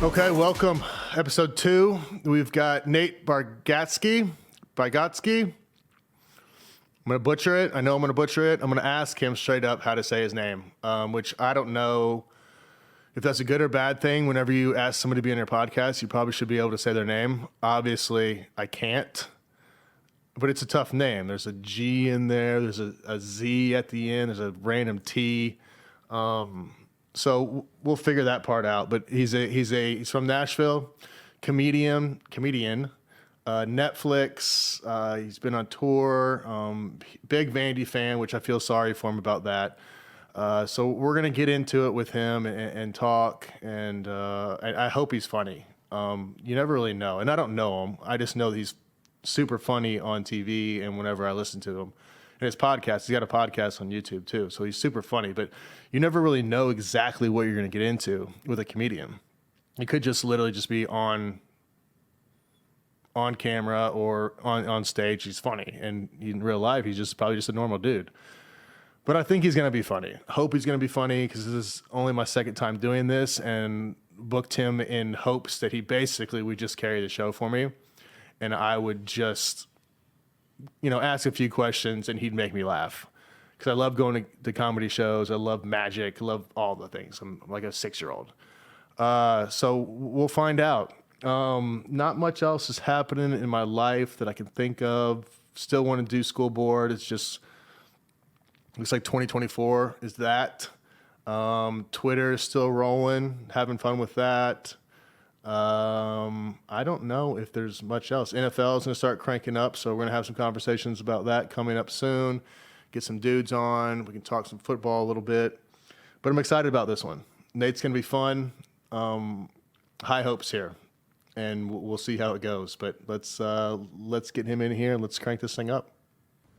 Okay, welcome. Episode 2. We've got Nate Bargatze. I'm going to butcher it. I know I'm going to butcher it. I'm going to ask him straight up how to say his name, which I don't know if that's a good or bad thing. Whenever you ask somebody to be on your podcast, you probably should be able to say their name. Obviously, I can't, but it's a tough name. There's a G in there. There's a Z at the end. There's a random T. So we'll figure that part out. But he's from Nashville, comedian, Netflix. He's been on tour. Big Vandy fan, which I feel sorry for him about that. So we're gonna get into it with him and talk. And I hope he's funny. You never really know, and I don't know him. I just know he's super funny on TV, and whenever I listen to him. And his podcast, he's got a podcast on YouTube too, so he's super funny, but you never really know exactly what you're going to get into with a comedian. It could just literally just be on camera or on stage. He's funny, and in real life, he's probably just a normal dude. But I think he's going to be funny. Hope he's going to be funny, because this is only my second time doing this, and booked him in hopes that he basically would just carry the show for me, and I would just ask a few questions, and he'd make me laugh. Because I love going to comedy shows. I love magic. I love all the things. I'm like a 6-year-old. So we'll find out. Not much else is happening in my life that I can think of. Still want to do school board. It's just, looks like 2024 is that. Twitter is still rolling. Having fun with that. I don't know if there's much else. NFL is going to start cranking up, so we're going to have some conversations about that coming up soon. Get some dudes on. We can talk some football a little bit. But I'm excited about this one. Nate's going to be fun. High hopes here, and we'll see how it goes. But let's get him in here and let's crank this thing up.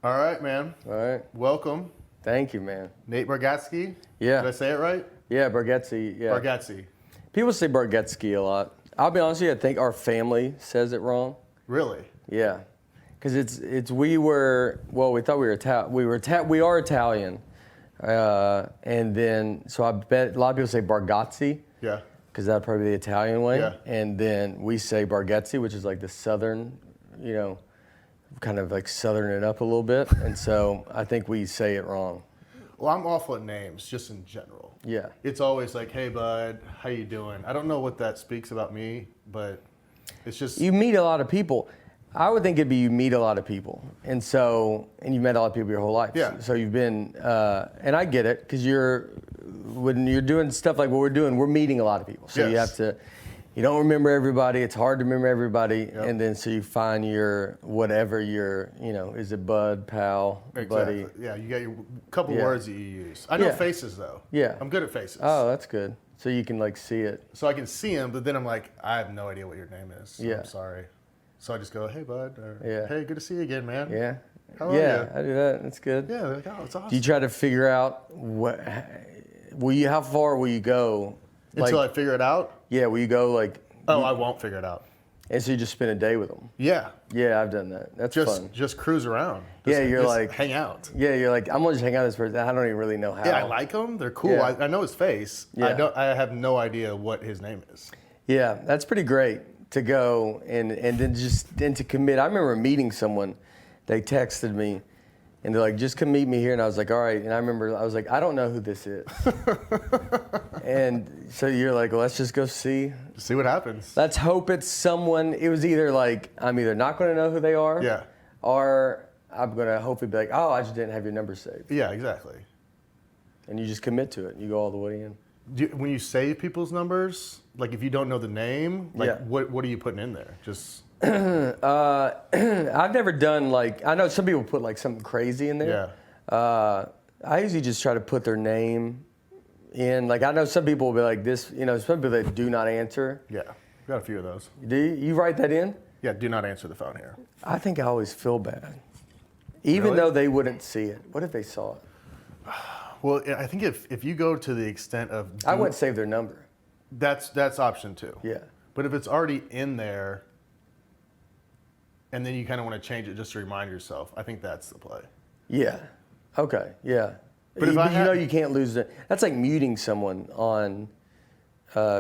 All right, man. All right. Welcome. Thank you, man. Nate Bargatze? Yeah. Did I say it right? Yeah, Bargatze. Yeah. Bargatze. People say Bargatze a lot. I'll be honest with you, I think our family says it wrong. Really? Yeah. Because we thought we are Italian. And then, so I bet a lot of people say Bargatze. Yeah. Because that'd probably be the Italian way. Yeah. And then we say Bargatze, which is like the southern, kind of like southern it up a little bit. And so I think we say it wrong. Well, I'm awful at names, just in general. Yeah. It's always like, hey, bud, how you doing? I don't know what that speaks about me, but it's just... You meet a lot of people. I would think it'd be you meet a lot of people. And you've met a lot of people your whole life. Yeah. So you've been, and I get it, because when you're doing stuff like what we're doing, we're meeting a lot of people. So yes. You don't remember everybody. It's hard to remember everybody. Yep. And then so you find is it bud, pal, exactly. buddy? Yeah, you got your couple words that you use. I know faces, though. Yeah. I'm good at faces. Oh, that's good. So you can see it. So I can see them, but then I'm like, I have no idea what your name is. So yeah. I'm sorry. So I just go, hey, bud. Or, yeah. Hey, good to see you again, man. Yeah. How are you? Yeah, I do that. That's good. Yeah, they're like, oh, it's awesome. Do you try to figure out how far will you go? Until I figure it out? Yeah, will you go I won't figure it out. And so you just spend a day with them? Yeah. Yeah, I've done that. That's fun. Just cruise around. Just hang out. Yeah, you're like, I'm going to just hang out with this person. I don't even really know how. Yeah, I like them. They're cool. Yeah. I know his face. Yeah. I have no idea what his name is. Yeah, that's pretty great to go and then to commit. I remember meeting someone. They texted me. And they're like, just come meet me here. And I was like, all right. And I remember, I was like, I don't know who this is. And so you're like, well, let's just go see. See what happens. Let's hope it's someone. It was either I'm either not going to know who they are. Yeah. Or I'm going to hopefully be like, oh, I just didn't have your number saved. Yeah, exactly. And you just commit to it. You go all the way in. When you save people's numbers, like if you don't know the name, what are you putting in there? Just... I've never done I know some people put something crazy in there. Yeah. I usually just try to put their name in. I know some people will be like this, some people that do not answer. Yeah, got a few of those. Do you write that in? Yeah, do not answer the phone here. I think I always feel bad. Even though they wouldn't see it. What if they saw it? Well, I think if you go to the extent of... I wouldn't save their number. That's option 2. Yeah. But if it's already in there... and then you kind of want to change it just to remind yourself. I think that's the play. Yeah. Okay. Yeah. But if you know you can't lose it. That's like muting someone on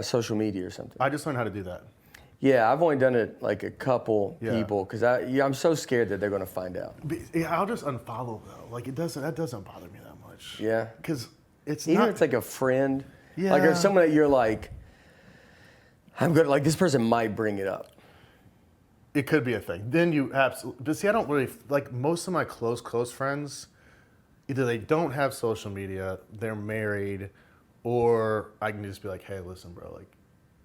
social media or something. I just learned how to do that. Yeah, I've only done it like a couple Yeah. people because I'm so scared that they're going to find out. Yeah, I'll just unfollow though. Like that doesn't bother me that much. Yeah. Because it's Even not. if it's like a friend, Yeah. like or someone that you're like, I'm good. Like this person might bring it up. It could be a thing. Then you absolutely. But see, I don't really like most of my close friends. Either they don't have social media, they're married, or I can just be like, hey, listen, bro, like,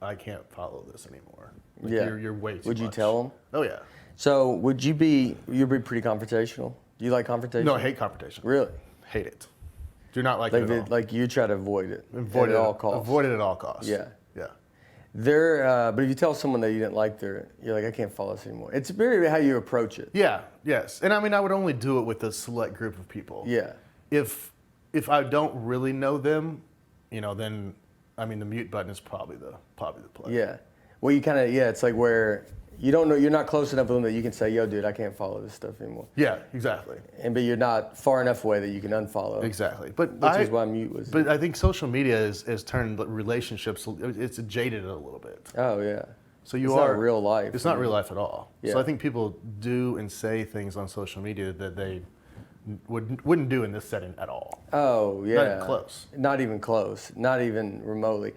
I can't follow this anymore. Like, Yeah. You're way too much. Would you tell them? Oh yeah. So you'd be pretty confrontational? Do you like confrontation? No, I hate confrontation. Really? Hate it. Do not like it at all. Like you try to avoid it Avoid at it all costs. Avoid it at all costs. Yeah. Yeah. But if you tell someone that you didn't like you're like, I can't follow this anymore. It's very how you approach it. Yeah. Yes. And I mean, I would only do it with a select group of people. Yeah. If I don't really know them, then I mean the mute button is probably the play. Yeah. Well, you kind of it's like where you don't know, you're not close enough with them that you can say, yo, dude, I can't follow this stuff anymore. Yeah. Exactly. But you're not far enough away that you can unfollow. Exactly. But Which is why mute was. But I think social media has turned relationships. It's jaded it a little bit. Oh yeah. So you It's are not real life. It's not real life at all. Yeah. So I think people do and say things on social media that they wouldn't do in this setting at all. Oh yeah. Not even close. Not even close. Not even remotely.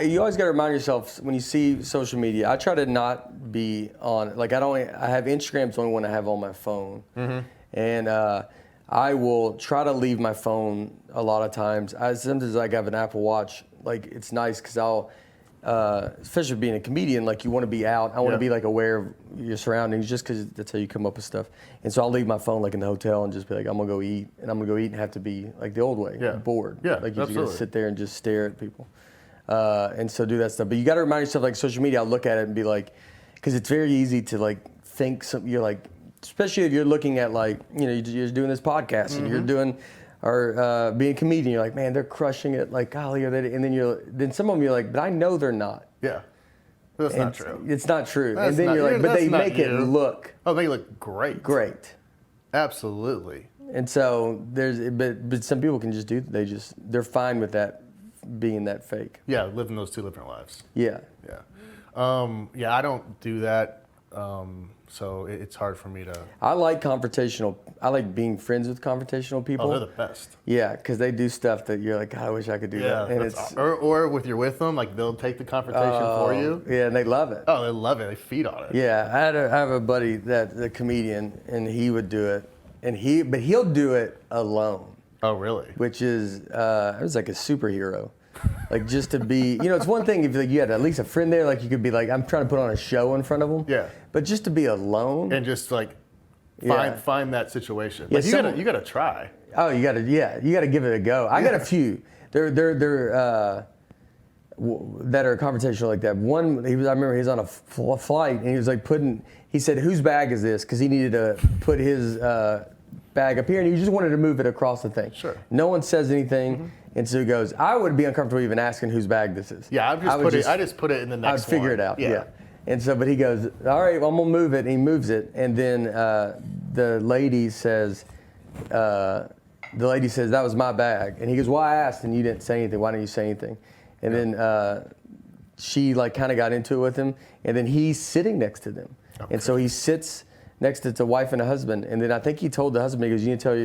You always got to remind yourself when you see social media. I try to not be on. Like I have Instagram's the only one I have on my phone, and I will try to leave my phone a lot of times. Sometimes I have an Apple Watch. Like it's nice because I'll. Especially being a comedian, like you want to be out. I want to be like aware of your surroundings, just because that's how you come up with stuff. And so I'll leave my phone like in the hotel and just be like, I'm gonna go eat, and I'm gonna go eat and have to be like the old way, bored. Yeah, like you just absolutely. sit there and just stare at people, and so do that stuff. But you got to remind yourself, like social media, I'll look at it and be like, because it's very easy to like think you're like, especially if you're looking at like, you're doing this podcast and you're doing. Or being a comedian, you're like, man, they're crushing it. Like, golly, are they? And then some of them you're like, but I know they're not. Yeah. That's not true. It's not true. That's and then not- you're like, but that's they not make it you. look Oh, they look great. great. Absolutely. And so but some people can just they're fine with that being that fake. Yeah, living those two different lives. Yeah. Yeah. Yeah, I don't do that. So it's hard for me to. I like being friends with confrontational people. Oh, they're the best. Yeah, because they do stuff that you're like, God, I wish I could do that. And it's or with you're with them, like they'll take the confrontation for you. Yeah, and they love it. Oh, they love it. They feed on it. Yeah, I have a buddy the comedian, and he would do it, but he'll do it alone, Oh, really? which is it was like a superhero, like just to be, it's one thing if like you had at least a friend there, like you could be like, I'm trying to put on a show in front of them. Yeah. But just to be alone. And just like Yeah. find that situation. Yeah, Like, you gotta try. Oh, you gotta give it a go. I got a few. They're that are confrontational like that. One, I remember he was on a flight and he was like he said, whose bag is this? Because he needed to put his bag up here and he just wanted to move it across the thing. Sure. No one says anything. And so he goes, I would be uncomfortable even asking whose bag this is. Yeah, I just put it in the next I'd figure one. it out. Yeah. And so, but he goes, all right, well, I'm gonna move it. And he moves it. And then the lady says, that was my bag. And he goes, well, I asked and you didn't say anything. Why didn't you say anything? And then she like kind of got into it with him. And then he's sitting next to them. Okay. And so he sits next to the wife and a husband. And then I think he told the husband, he goes, you need to tell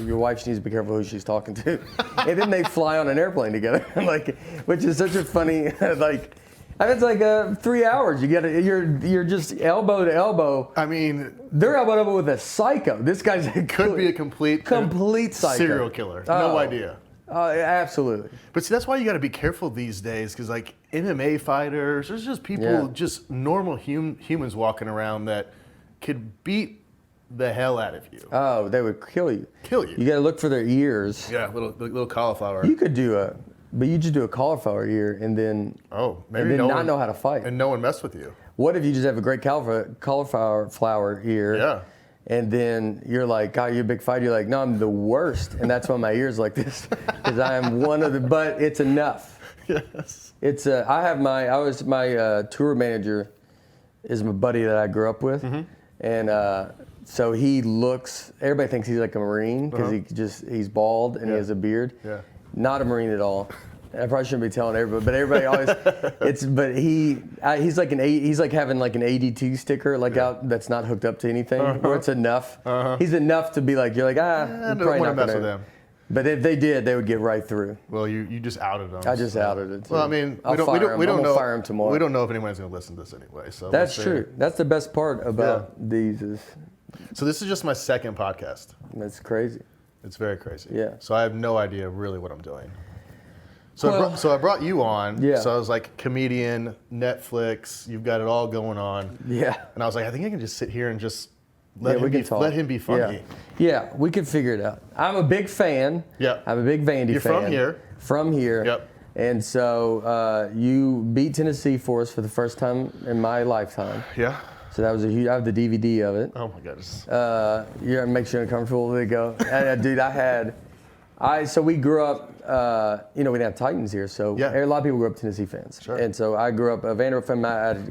your wife she needs to be careful who she's talking to. And then they fly on an airplane together, which is such a funny, like, I mean, it's like 3 hours. You're just elbow to elbow. I mean, they're elbow to elbow with a psycho. This guy's could be a complete psycho, serial killer. No idea. Absolutely. But see, that's why you got to be careful these days, because like MMA fighters, there's just people, just normal humans walking around that could beat the hell out of you. Oh, they would kill you. You got to look for their ears. Yeah, little cauliflower. You could but you just do a cauliflower ear and then not know how to fight. And no one mess with you. What if you just have a great cauliflower ear? Yeah. And then you're like, God, you're a big fighter. You're like, no, I'm the worst. And that's why my ear's like this. Because I am one of but it's enough. Yes. My tour manager is my buddy that I grew up with. Mm-hmm. And so everybody thinks he's like a Marine because he's bald and he has a beard. Yeah. Not a Marine at all. I probably shouldn't be telling everybody, but everybody always. He's like having like an ADT sticker out that's not hooked up to anything, where it's enough. He's enough to be like, you're like, I don't want to mess with them. But if they did, they would get right through. Well, you just outed them. I just outed it. Too. Well, I mean, we don't know. Fire him tomorrow. We don't know if anyone's going to listen to this anyway. So that's true. That's the best part about these is. So this is just my second podcast. That's crazy. It's very crazy. Yeah. So I have no idea really what I'm doing. So I brought you on. Yeah. So I was like, comedian, Netflix, you've got it all going on. Yeah. And I was like, I think I can just sit here and just let him be funny. Yeah, we could figure it out. I'm a big fan. Yeah. I'm a big Vandy fan. You're from here. From here. Yep. And so you beat Tennessee for us for the first time in my lifetime. Yeah. So that was a huge. I have the DVD of it. Oh my goodness. Yeah, makes you uncomfortable. There you go. Dude, so we grew up. We didn't have Titans here, so a lot of people grew up Tennessee fans. Sure. And so I grew up a Vanderbilt fan.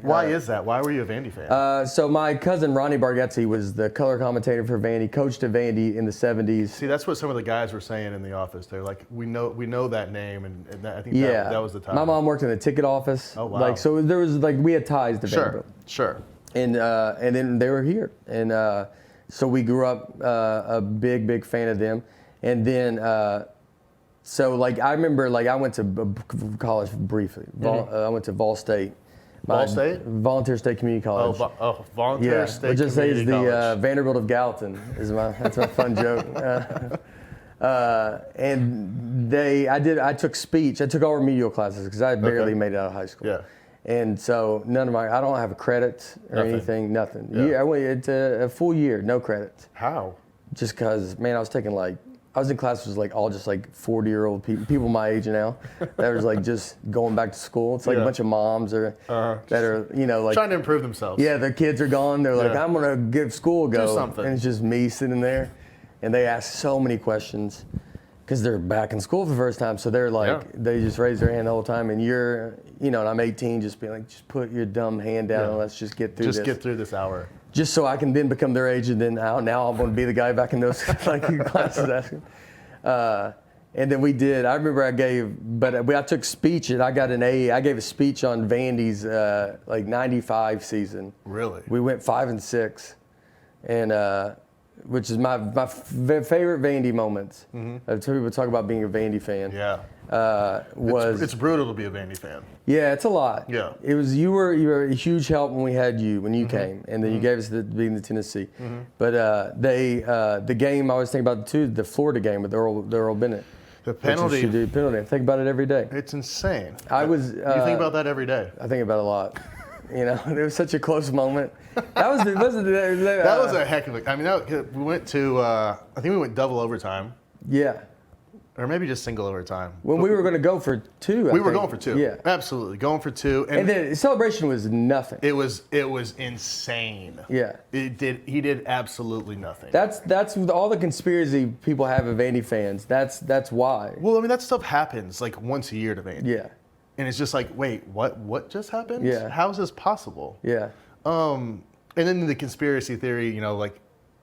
Why is that? Why were you a Vandy fan? So my cousin Ronnie Bargatze was the color commentator for Vandy, coached at Vandy in the 70s. See, that's what some of the guys were saying in the office. They're like, we know that name, and I think that was the time. My mom worked in the ticket office. Oh wow. So there was we had ties to Vanderbilt. Sure. And then they were here, and so we grew up a big fan of them, and then I remember I went to college briefly. I went to Vol State. Vol State? Volunteer State Community College. Volunteer State Community College. We'll just say the Vanderbilt of Gallatin that's my fun joke. And I took speech. I took all remedial classes because I barely made it out of high school. Yeah. And so I don't have a credit or anything, nothing. Yeah. I went a full year, no credit. How? Just because, man, I was in classes all just 40-year-old people my age now that was just going back to school. It's a bunch of moms that are, trying to improve themselves. Yeah, their kids are gone. They're like, I'm going to give school a go. Do something. And it's just me sitting there. And they ask so many questions because they're back in school for the first time. So they're they just raise their hand the whole time. And you're, and I'm 18, just being like, just put your dumb hand down and let's just get through this. Just get through this hour. Just so I can then become their age, and then now I'm going to be the guy back in those classes asking. And then we did. I remember I took speech, and I got an A. I gave a speech on Vandy's 95 season. Really? We went 5-6, and which is my favorite Vandy moments. Mm-hmm. People talk about being a Vandy fan. Yeah. It's brutal to be a Vandy fan. Yeah, it's a lot. Yeah. It was you were a huge help when you came, and then you gave us being the Tennessee. Mm-hmm. But the game I always think about too, the Florida game with Earl Bennett. The penalty. Penalty. I think about it every day. It's insane. You think about that every day. I think about it a lot. It was such a close moment. That was a heck of a. I mean, we went to. I think we went double overtime. Yeah. Or maybe just single overtime. When we were going to go for 2. We were going for 2. Yeah. Absolutely. Going for 2. And the celebration was nothing. It was insane. Yeah. He did absolutely nothing. That's all the conspiracy people have of Vandy fans. That's why. Well, I mean, that stuff happens once a year to Vandy. Yeah. And it's just wait, what just happened? Yeah. How is this possible? Yeah. And then the conspiracy theory,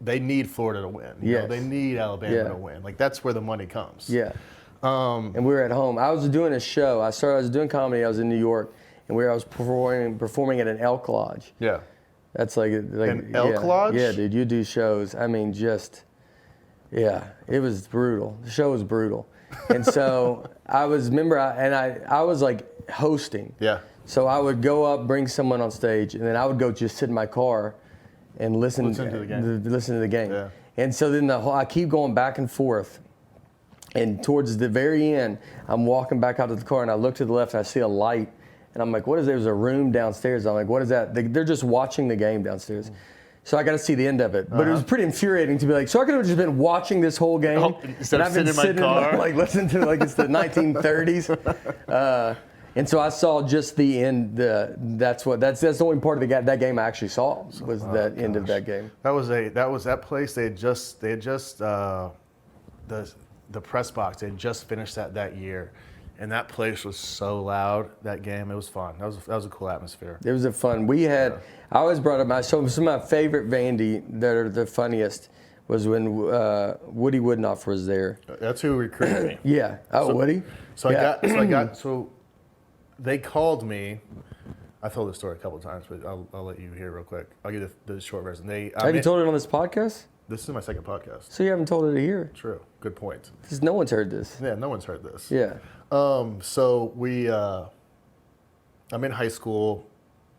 they need Florida to win. They need Alabama to win. That's where the money comes. Yeah. And we were at home. I was doing a show. I was doing comedy. I was in New York, and I was performing at an elk lodge. Yeah. That's an elk lodge? Yeah, dude. You do shows. I mean, it was brutal. The show was brutal. And so I was hosting. Yeah. So I would go up, bring someone on stage, and then I would go just sit in my car and listen to the game. Yeah. And so then I keep going back and forth. And towards the very end, I'm walking back out to the car, and I look to the left, and I see a light. And I'm like, what is there? There's a room downstairs. I'm like, what is that? They're just watching the game downstairs. So I got to see the end of it. But it was pretty infuriating to be like, so I could have just been watching this whole game. Instead of sitting in my car. Listening to it's the 1930s. And so I saw just the end. That's the only part of that game I actually saw was end of that game. That was that place. They had just the press box. They had just finished that year, and that place was so loud. That game, it was fun. That was a cool atmosphere. It was fun. We had. I always brought up some of my favorite Vandy that are the funniest was when Woody Woodnoff was there. That's who recruited me. Yeah. Oh, Woody. So they called me. I told this story a couple of times, but I'll let you hear real quick. I'll give the short version. Have you told it on this podcast? This is my second podcast. So you haven't told it here? True. Good point. Because no one's heard this. Yeah, no one's heard this. Yeah. So I'm in high school.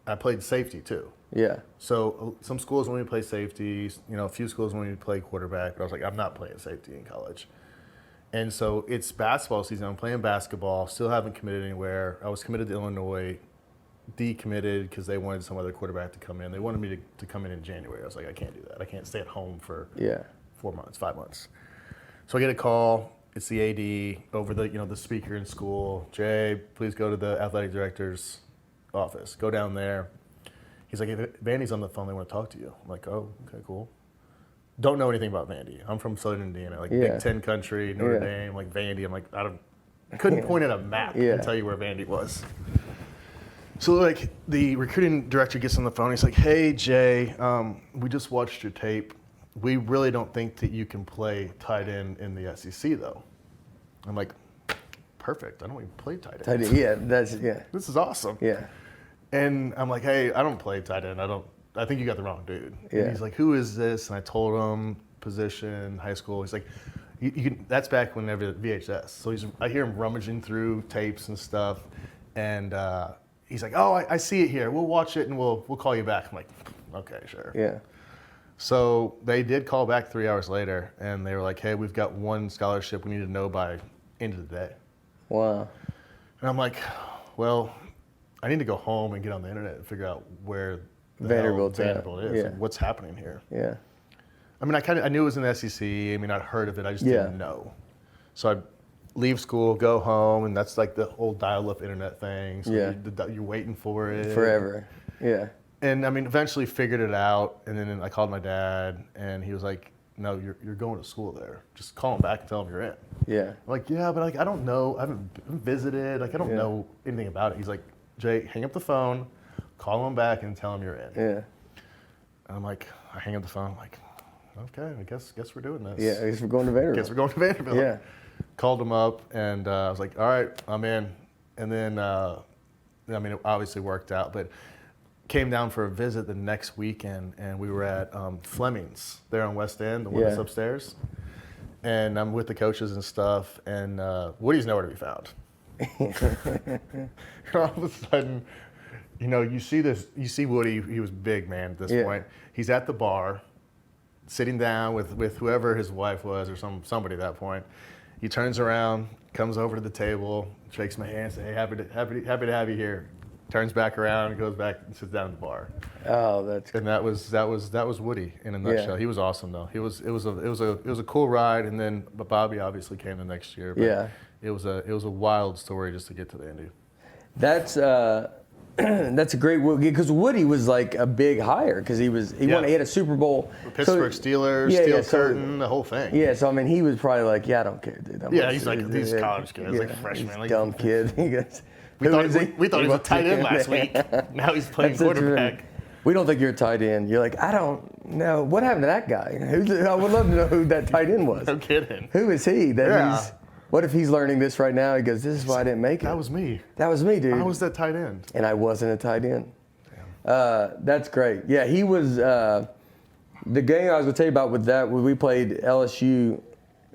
I played safety too. Yeah. So some schools want me to play safety. A few schools want me to play quarterback. But I was like, I'm not playing safety in college. And so it's basketball season. I'm playing basketball. Still haven't committed anywhere. I was committed to Illinois. Decommitted because they wanted some other quarterback to come in. They wanted me to come in January. I was like, I can't do that. I can't stay at home for 4 months, 5 months. So I get a call. It's the AD over the speaker in school. Jay, please go to the athletic director's office. Go down there. He's like, if Vandy's on the phone, they want to talk to you. I'm like, oh, okay, cool. Don't know anything about Vandy. I'm from Southern Indiana, Big Ten country, Notre Dame, Vandy. I'm like, I couldn't point at a map and tell you where Vandy was. So the recruiting director gets on the phone. He's like, "Hey Jay, we just watched your tape. We really don't think that you can play tight end in the SEC though." I'm like, "Perfect. I don't even play tight end." This is awesome. Yeah. And I'm like, "Hey, I don't play tight end. I think you got the wrong dude." Yeah. And he's like, "Who is this?" And I told him position, high school. He's like, "You can." That's back whenever VHS. So I hear him rummaging through tapes and stuff, and. He's like, "Oh, I see it here. We'll watch it and we'll call you back." I'm like, "Okay, sure." Yeah. So they did call back 3 hours later, and they were like, "Hey, we've got one scholarship we need to know by end of the day." Wow. And I'm like, "Well, I need to go home and get on the internet and figure out where Vanderbilt is and what's happening here." Yeah. I mean, I knew it was in the SEC. I mean, I'd heard of it. I just didn't know. So I leave school, go home, and that's like the whole dial-up internet thing. So you're waiting for it. Forever. Yeah. And I mean, eventually figured it out. And then I called my dad, and he was like, "No, you're going to school there. Just call him back and tell him you're in." Yeah. I'm like, "Yeah, but I don't know. I haven't visited. I don't know anything about it." He's like, "Jay, hang up the phone, call him back, and tell him you're in." Yeah. And I'm like, I hang up the phone. I'm like, "Okay, I guess we're doing this." Yeah, I guess we're going to Vanderbilt. Guess we're going to Vanderbilt. Yeah. Called him up, and I was like, "All right, I'm in." And then, it obviously worked out, but came down for a visit the next weekend, and we were at Fleming's there on West End, the one that's upstairs. And I'm with the coaches and stuff, and Woody's nowhere to be found. All of a sudden, you see Woody. He was big, man, at this point. He's at the bar, sitting down with whoever his wife was or somebody at that point. He turns around, comes over to the table, shakes my hand, says, "Hey, happy to have you here." Turns back around and goes back and sits down at the bar. Oh, that's good. And that was Woody in a nutshell. He was awesome though. It was a cool ride, and then Bobby obviously came the next year. But it was a wild story just to get to the end. That's that's a great because Woody was like a big hire because he had a Super Bowl. The Pittsburgh Steelers, Steel Curtain, the whole thing. Yeah, so I mean he was probably like, "Yeah, I don't care, dude." He's like these college kids, like freshmen, like dumb kid. He goes, we thought he was a tight end last week. Now he's playing quarterback. We don't think you're a tight end. You're like, I don't know what happened to that guy. I would love to know who that tight end was. No kidding. Who is he? What if he's learning this right now? He goes, "This is why I didn't make it." That was me. That was me, dude. I was that tight end. And I wasn't a tight end. That's great. Yeah, he was. The game I was going to tell you about with that, when we played LSU,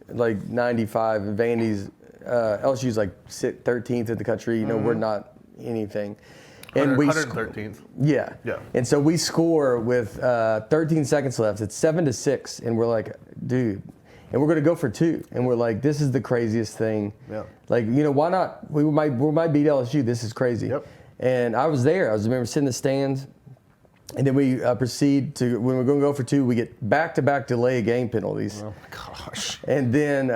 like 95, and Vandy's, LSU's like 13th in the country. We're not anything. And 113th. Yeah. And so we score with 13 seconds left. It's 7-6, and we're like, dude. And we're going to go for 2. And we're like, this is the craziest thing. Yeah. Like, why not? We might beat LSU. This is crazy. Yep. And I remember sitting in the stands. And then we proceed to, when we're going to go for 2, we get back-to-back delay game penalties. Oh, my gosh. And then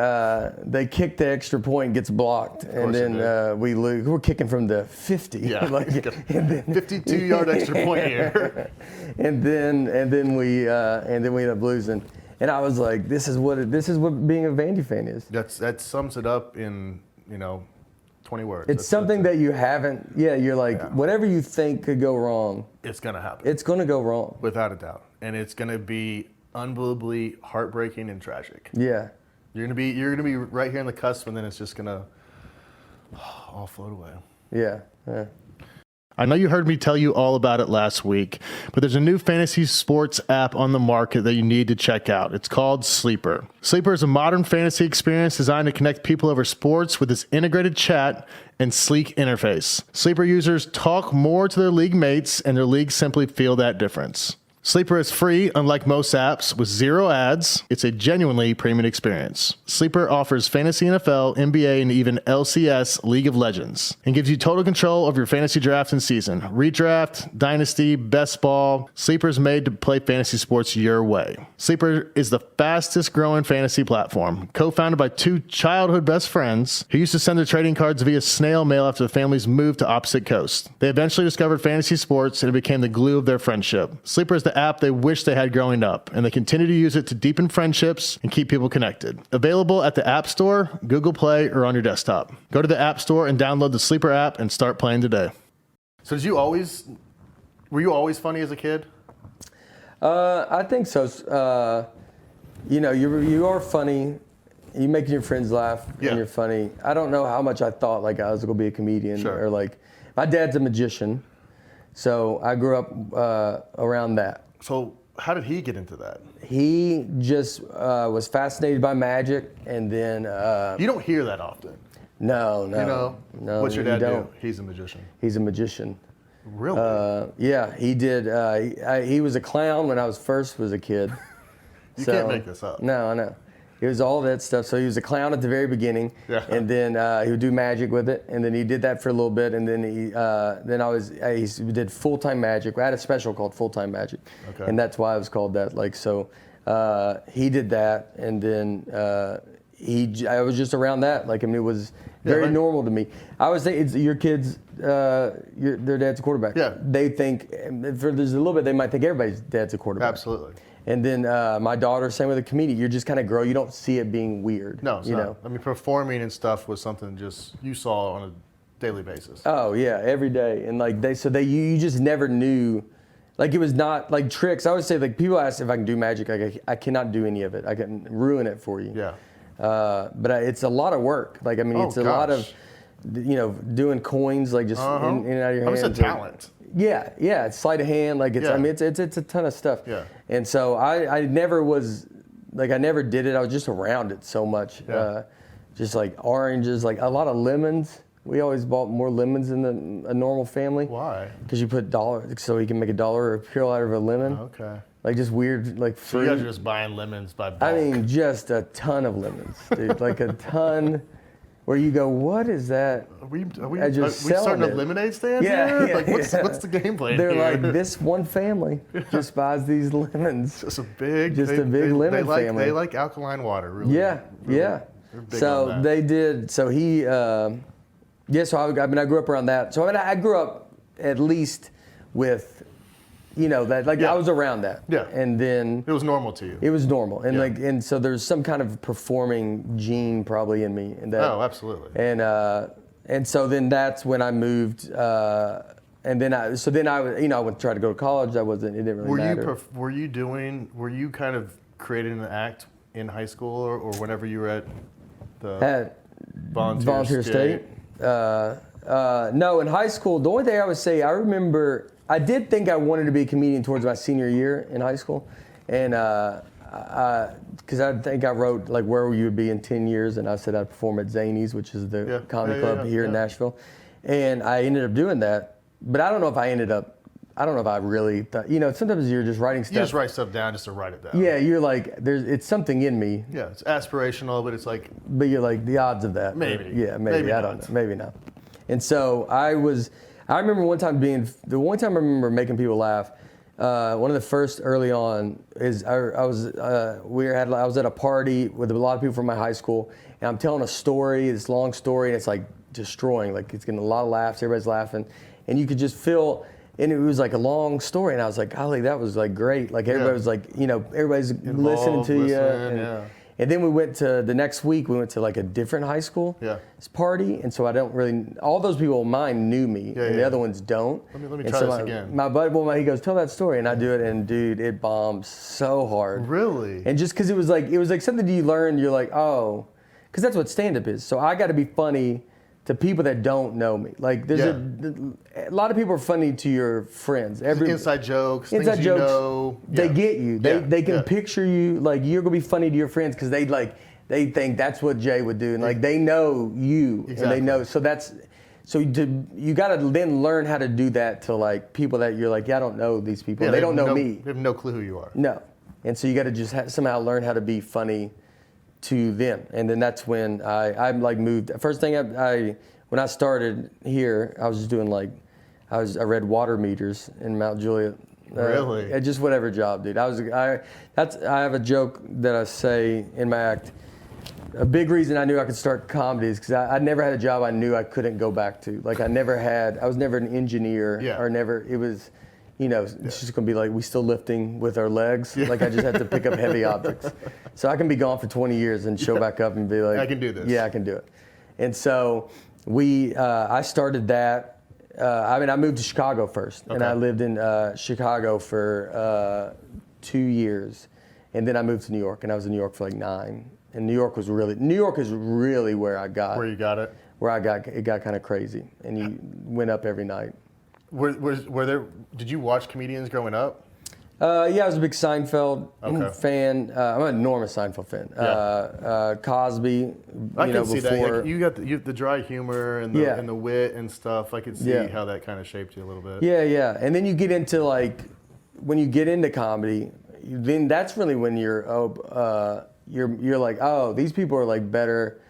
they kick the extra point, gets blocked. And then we lose. We're kicking from the 50. Yeah, 52-yard extra point here. and then we end up losing. And I was like, this is what being a Vandy fan is. That sums it up in 20 words. It's something that you haven't. Yeah, you're like, whatever you think could go wrong, it's gonna happen. It's gonna go wrong without a doubt, and it's gonna be unbelievably heartbreaking and tragic. Yeah. You're gonna be right here on the cusp, and then it's just gonna all float away. Yeah. Yeah. I know you heard me tell you all about it last week, but there's a new fantasy sports app on the market that you need to check out. It's called Sleeper. Sleeper is a modern fantasy experience designed to connect people over sports with its integrated chat and sleek interface. Sleeper users talk more to their league mates, and their leagues simply feel that difference. Sleeper is free, unlike most apps, with 0 ads. It's a genuinely premium experience. Sleeper offers fantasy NFL, NBA, and even LCS League of Legends, and gives you total control of your fantasy draft and season. Redraft, Dynasty, Best Ball. Sleeper is made to play fantasy sports your way. Sleeper is the fastest growing fantasy platform, co-founded by 2 childhood best friends who used to send their trading cards via snail mail after the families moved to opposite coasts. They eventually discovered fantasy sports, and it became the glue of their friendship. Sleeper is the app they wish they had growing up, and they continue to use it to deepen friendships and keep people connected. Available at the App Store, Google Play, or on your desktop. Go to the App Store and download the Sleeper app and start playing today. So were you always funny as a kid? I think so. You are funny. You make your friends laugh, and you're funny. I don't know how much I thought like I was going to be a comedian. Sure. Or like, my dad's a magician. So I grew up around that. So how did he get into that? He just was fascinated by magic, and then... you don't hear that often. No. No. What's your dad do? He's a magician. He's a magician. Really? Yeah, he did. He was a clown when I was a kid. You can't make this up. No, I know. It was all that stuff. So he was a clown at the very beginning, and then he would do magic with it, and then he did that for a little bit, and then he did full-time magic. I had a special called Full-Time Magic, and that's why it was called that. Like so, he did that, and then I was just around that. Like I mean, it was very normal to me. I was thinking, it's your kids, their dad's a quarterback. Yeah. They think for there's a little bit they might think everybody's dad's a quarterback. Absolutely. And then my daughter, same with a comedian. You're just kind of grow. You don't see it being weird. No, it's not. I mean, performing and stuff was something just you saw on a daily basis. Oh yeah, every day. And like you just never knew. Like it was not like tricks. I would say like people ask if I can do magic. Like I cannot do any of it. I can ruin it for you. Yeah. But it's a lot of work. Like I mean, it's a lot of, doing coins like just in and out of your hands. It's a talent. Yeah, it's sleight of hand. Like it's, I mean, it's a ton of stuff. Yeah. And so I never was, like I never did it. I was just around it so much. Yeah. Just like oranges, like a lot of lemons. We always bought more lemons than a normal family. Why? Because you put $1, so you can make $1 or a pill out of a lemon. Okay. Like just weird, like fruit. So you guys are just buying lemons by bulk. I mean, just a ton of lemons, dude. Like a ton. Where you go, what is that? Are we just starting selling a lemonade stand Yeah, here? yeah, Like, what's the game plan They're here? like, this one family just buys these lemons. Just a big lemon family. They like alkaline water, really. Yeah, really, yeah. they're big So on that. they did. So he, so I grew up around that. So I mean, I grew up at least with, that like I was around that. Yeah. And then it was normal to you. it was normal, and and so there's some kind of performing gene probably in me, and that. Oh, absolutely. And so then that's when I moved, and then I went to try to go to college. It didn't really matter. Were you kind of creating an act in high school or whenever you were at the volunteer state? No, in high school, the only thing I would say, I remember, I did think I wanted to be a comedian towards my senior year in high school, and because I think I wrote like where you would be in 10 years, and I said I'd perform at Zanies, which is the comedy club here in Nashville, and I ended up doing that, but I don't know if I really thought, sometimes you're just writing stuff. You just write stuff down just to write it down. Yeah, you're like, it's something in me. Yeah, it's aspirational, but it's like. But you're like, the odds of that. Maybe. Yeah, maybe I don't know. Maybe not. And so I remember the one time I remember making people laugh, one of the first early on is I was at a party with a lot of people from my high school, and I'm telling a story, this long story, and it's like destroying, like it's getting a lot of laughs, everybody's laughing, and you could just feel. And it was like a long story, and I was like, golly, that was like great. Like everybody was like, everybody's listening to you. And then we went to the next week. We went to like a different high school party, and so I don't really. All those people of mine knew me, and the other ones don't. Let me try this again. My buddy, he goes, "Tell that story," and I do it, and dude, it bombs so hard. Really? And just because it was like something you learn, you're like, oh, because that's what stand-up is. So I got to be funny to people that don't know me. Like there's a lot of people are funny to your friends. Inside jokes, inside things jokes, you know. They get you. They can picture you. Like you're gonna be funny to your friends because they think that's what Jay would do, and like they know you, and they know. So you got to then learn how to do that to like people that you're like, I don't know these people. They don't know me. They have no clue who you are. No, and so you got to just somehow learn how to be funny to them, and then that's when I like moved. First thing when I started here, I was just doing I read water meters in Mount Juliet. Really? Just whatever job, dude. I have a joke that I say in my act. A big reason I knew I could start comedy is because I never had a job I knew I couldn't go back to. Like I was never an engineer or never. It was. It's just going to be like, we still lifting with our legs. Yeah. Like I just have to pick up heavy objects. So I can be gone for 20 years and show back up and be like, I can do this. Yeah, I can do it. And so I started that. I moved to Chicago first. And I lived in Chicago for 2 years. And then I moved to New York. And I was in New York for like 9. And New York is really where I got. Where you got it? Where it got kind of crazy. And you went up every night. Did you watch comedians growing up? I was a big Seinfeld fan. I'm an enormous Seinfeld fan. Cosby. I can see that. Like, you got the dry humor and the wit and stuff. I could see how that kind of shaped you a little bit. Yeah. And then you get into when you get into comedy, then that's really when you're like, oh, these people are like better.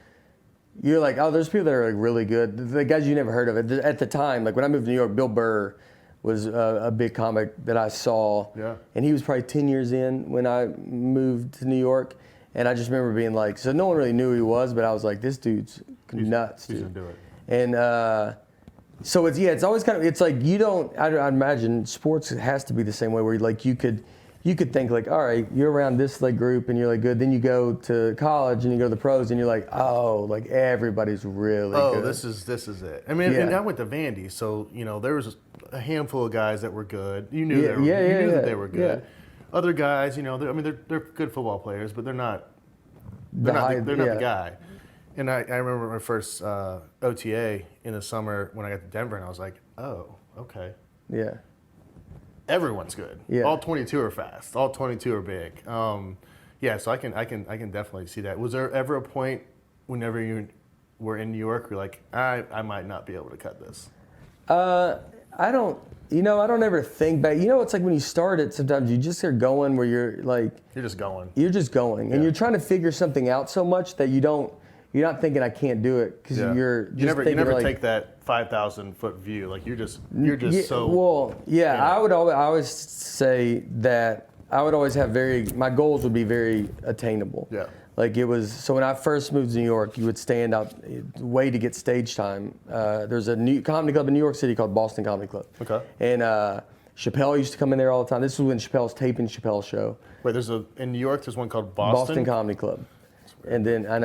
You're like, oh, there's people that are like really good. The guys you never heard of. At the time, like when I moved to New York, Bill Burr was a big comic that I saw. Yeah. And he was probably 10 years in when I moved to New York. And I just remember being like, so no one really knew who he was, but I was like, this dude's nuts, dude. He's gonna do it. And so it's always kind of, it's like you don't, I imagine sports has to be the same way where like you could think like, all right, you're around this like group and you're like good. Then you go to college and you go to the pros and you're like, oh, like everybody's really good. Oh, this is it. I mean, and I went to Vandy, so there was a handful of guys that were good. You knew that they were good. Yeah. Other guys, they're good football players, but they're not the guy. And I remember my first OTA in the summer when I got to Denver, and I was like, oh, okay. Yeah. Everyone's good. Yeah. All 22 are fast. All 22 are big. So I can definitely see that. Was there ever a point whenever you were in New York where you're like, I might not be able to cut this? I don't ever think back. It's like when you start it, sometimes you just are going where you're like. You're just going. And you're trying to figure something out so much that you're not thinking I can't do it because you're just you never take that 5,000 foot view. Like you're just so. Well, I always say that I would always have my goals would be very attainable. Yeah. Like it was, so when I first moved to New York, you would stand out, way to get stage time. There's a new comedy club in New York City called Boston Comedy Club. Okay. And Chappelle used to come in there all the time. This was when Chappelle's taping Chappelle's show. Wait, in New York, there's one called Boston Comedy Club. And then I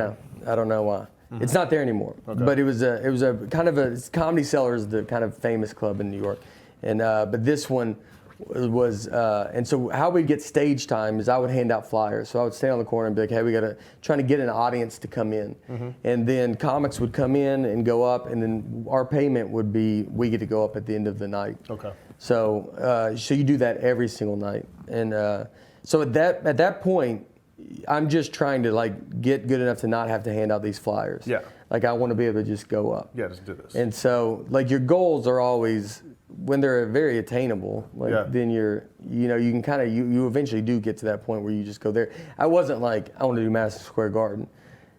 don't know why. Mm-hmm. It's not there anymore. Okay. But it was a kind of a Comedy Cellar is the kind of famous club in New York, and but this one was and so how we get stage time is I would hand out flyers. So I would stand on the corner and be like, hey, we got trying to get an audience to come in, and then comics would come in and go up, and then our payment would be we get to go up at the end of the night. Okay. So you do that every single night, and so at that point. I'm just trying to like get good enough to not have to hand out these flyers. Yeah. Like I want to be able to just go up. Yeah, just do this. And so like your goals are always when they're very attainable. Like then you can kind of you eventually do get to that point where you just go there. I wasn't like I want to do Madison Square Garden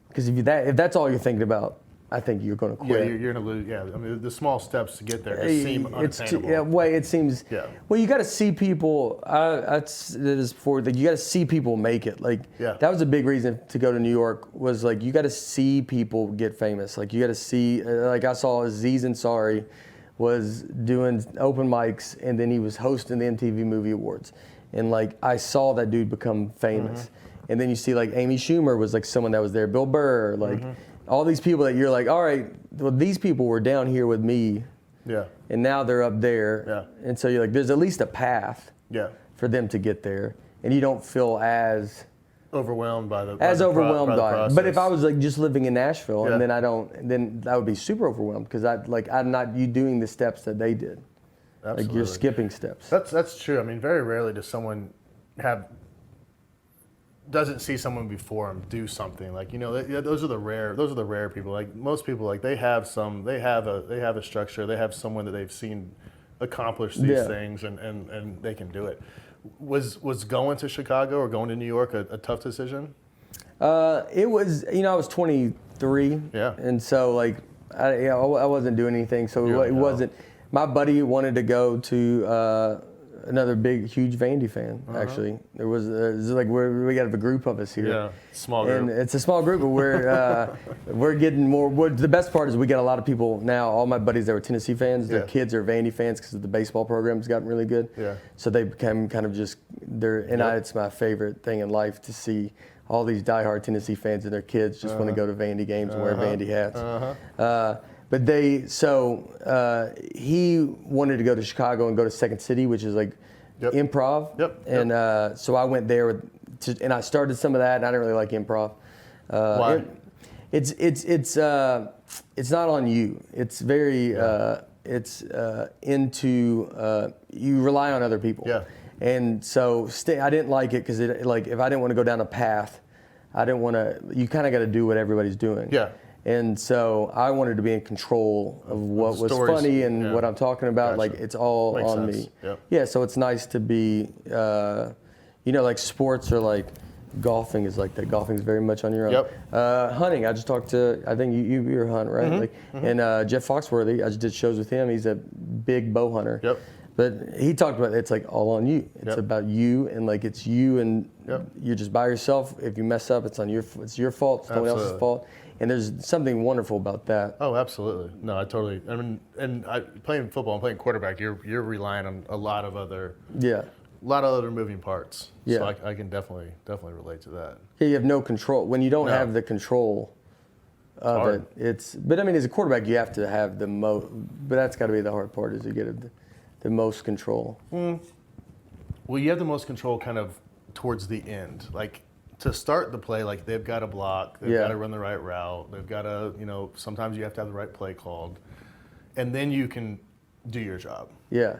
because if that's all you're thinking about, I think you're going to quit. Yeah, you're going to lose. Yeah, I mean, the small steps to get there just seem unattainable. It seems. Yeah. Well, you got to see people. You got to see people make it. Like that was a big reason to go to New York. Was like you got to see people get famous. Like you got to see. Like I saw Aziz Ansari was doing open mics, and then he was hosting the MTV Movie Awards, and like I saw that dude become famous. And then you see like Amy Schumer was like someone that was there, Bill Burr, like all these people that you're like, all right, well, these people were down here with me. Yeah. And now they're up there. Yeah. And so you're like, there's at least a path Yeah. for them to get there. And you don't feel as Overwhelmed by the overwhelmed by it. process. But if I was like just living in Nashville Yeah. and then I would be super overwhelmed because I'm not you doing the steps that they did. Absolutely. Like you're skipping steps. That's true. I mean, very rarely does someone doesn't see someone before them do something. Like, you know, those are the rare people. Like most people, like they have a structure, they have someone that they've seen accomplish these things and they can do it. Was going to Chicago or going to New York a tough decision? It was, I was 23. Yeah. And so like, I wasn't doing anything. So it wasn't, my buddy wanted to go to another big, huge Vandy fan, actually. There was like, we got a group of us here. Yeah, small group. And it's a small group, but we're getting more. The best part is we got a lot of people now, all my buddies that were Tennessee fans, their kids are Vandy fans because the baseball program's gotten really good. Yeah. So they became kind of just, it's my favorite thing in life to see all these diehard Tennessee fans and their kids just want to go to Vandy games and wear Vandy hats. But he wanted to go to Chicago and go to Second City, which is like Improv. And so I went there and I started some of that, and I didn't really like Improv. Why? It's not on you. It's very you rely on other people. Yeah. And so I didn't like it because if I didn't want to go down a path, I didn't want to. You kind of got to do what everybody's doing. Yeah. And so I wanted to be in control of what was funny and what I'm talking about. Like it's all Makes on sense. me. Yep. Yeah. So it's nice to be, like sports are like golfing is like that. Golfing is very much on your own. Yep. Hunting. I just talked to. I think you're a hunter, right? And Jeff Foxworthy. I just did shows with him. He's a big bow hunter. Yep. But he talked about it's like all on you. It's about you and like it's you and you're just by yourself. If you mess up, it's your fault. It's no one else's fault. And there's something wonderful about that. Oh, absolutely. No, I totally. I mean, playing football and playing quarterback, you're relying on a lot of other moving parts. Yeah. So I can definitely relate to that. Yeah, you have no control when you don't have the control of it. But I mean, as a quarterback, you have to have the most. But that's got to be the hard part is you get the most control. Well, you have the most control kind of towards the end, like. To start the play, like they've got to block, they've got to run the right route, they've got to, sometimes you have to have the right play called, and then you can do your job. Yeah.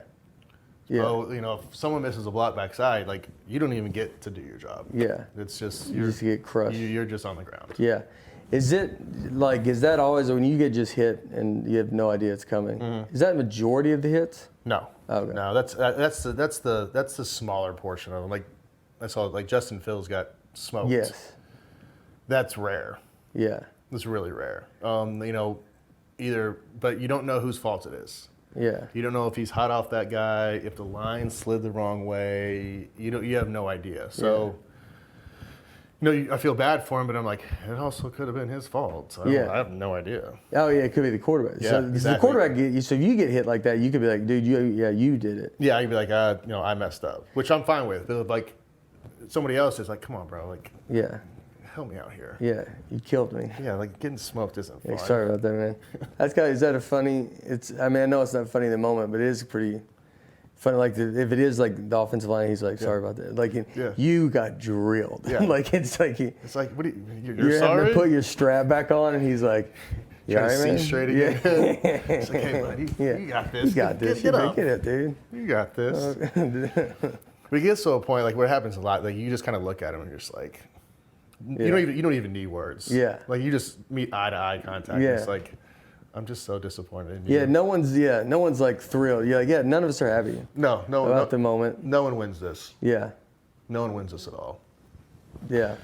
Yeah. So, if someone misses a block backside, like you don't even get to do your job. Yeah. It's just you just get crushed. You're just on the ground. Yeah. Is that always when you get just hit and you have no idea it's coming? Is that the majority of the hits? No. Okay. No, that's the smaller portion of them. Like I saw, like Justin Fields got smoked. Yes. That's rare. Yeah. It's really rare. But you don't know whose fault it is. Yeah. You don't know if he's hot off that guy, if the line slid the wrong way. You have no idea. So, I feel bad for him, but I'm like, it also could have been his fault. So I have no idea. Oh yeah, it could be the quarterback. Yeah, so exactly. The quarterback. So if you get hit like that, you could be like, dude, you did it. Yeah, you'd be like, I messed up, which I'm fine with. But like, somebody else is like, come on, bro, like, help me out here. Yeah, you killed me. Yeah, like getting smoked isn't fun. Yeah, sorry about that, man. Is that a funny? I know it's not funny in the moment, but it is pretty funny. Like if it is like the offensive line, he's like, sorry about that. Like you got drilled. Yeah. Like it's like what are you're sorry? Having to put your strap back on, and he's like, trying to see straight again. It's like, hey, buddy, you got this. You got this. Get up. Get it, dude. You got this. But it gets to a point, like what happens a lot, like you just kind of look at him and you're just like, you don't even need words. Yeah. Like you just meet eye to eye contact. Yeah. It's like, I'm just so disappointed in you. Yeah, no one's like thrilled. You're like, none of us are happy. No, about the moment. No one wins this. Yeah. No one wins this at all. Yeah.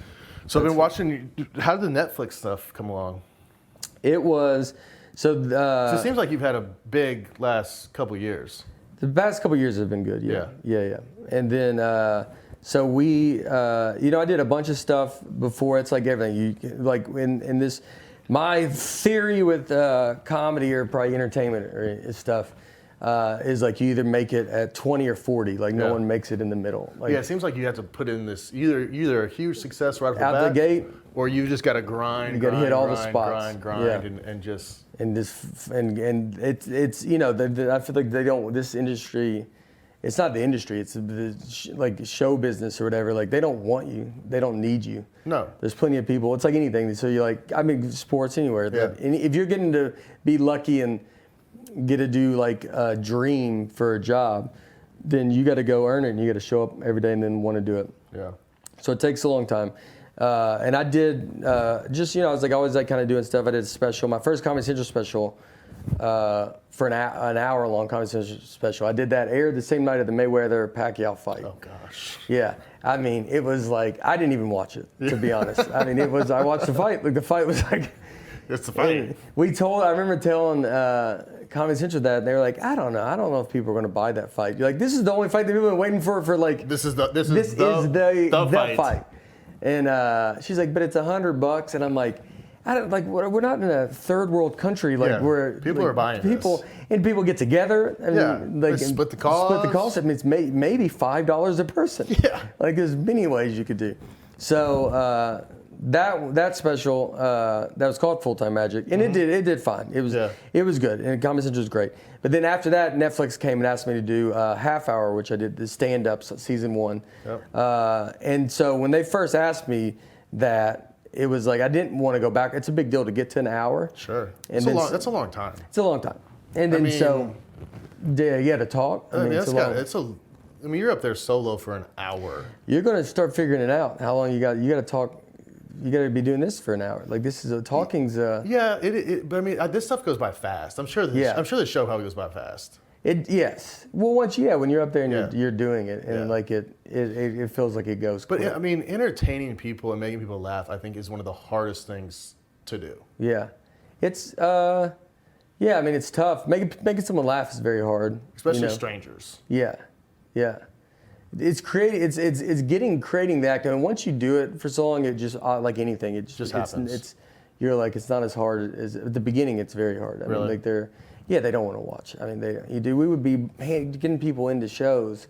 So I've been watching. How did the Netflix stuff come along? It was so. So it seems like you've had a big last couple years. The past couple of years have been good. Yeah. And then, so we, I did a bunch of stuff before. It's like everything. You like in this, my theory with comedy or probably entertainment or stuff. is like you either make it at 20 or 40. Like no one makes it in the middle. Like, yeah, it seems like you have to put in this either a huge success right off the out bat, the gate, or you just got to grind. You got to hit all the spots. Grind, and just. And it's you know I feel like they don't, this industry. It's not the industry. It's like show business or whatever. Like they don't want you. They don't need you. No. There's plenty of people. It's like anything. So you're like, I mean, sports anywhere. Yeah. And if you're getting to be lucky and get to do like a dream for a job, then you got to go earn it. And you got to show up every day and then want to do it. Yeah. So it takes a long time. And I did just, I was always kind of doing stuff. I did a special, my first Comedy Central special. For an hour-long Comedy Central special. I did that, aired the same night of the Mayweather-Pacquiao fight. Oh, gosh. Yeah. I mean, it was like, I didn't even watch it, to be honest. I mean, I watched the fight. Like, the fight was like... It's the fight. I remember telling Comedy Central that, and they were like, I don't know if people are going to buy that fight. You're like, this is the only fight that people have been waiting for like... This is the fight. And she's like, but it's $100, and I'm like... we're not in a third world country where people are buying this. And people get together. They split the cost. Split the cost. I mean, it's maybe $5 a person. Yeah. Like there's many ways you could do. So that special that was called Full Time Magic, and it did fine. It was good, and Comedy Central was great. But then after that, Netflix came and asked me to do a half hour, which I did the stand up season 1. Yep. And so when they first asked me that. It was like I didn't want to go back. It's a big deal to get to an hour. Sure. And that's a long time. It's a long time. And then you had to talk. I mean, you're up there solo for an hour. You're going to start figuring it out. How long you got to talk. You got to be doing this for an hour. Like this is talking's. Yeah. But I mean, this stuff goes by fast. I'm sure. I'm sure the show probably goes by fast. Yes. Well, when you're up there and you're doing it, and like it feels like it goes quick. But I mean, entertaining people and making people laugh, I think, is one of the hardest things to do. Yeah, it's I mean, it's tough. Making someone laugh is very hard, especially strangers. Yeah. It's creating the act, and once you do it for so long, it just like anything, it just happens. You're like, it's not as hard as at the beginning. It's very hard. I mean, like they don't want to watch. I mean, we would be getting people into shows,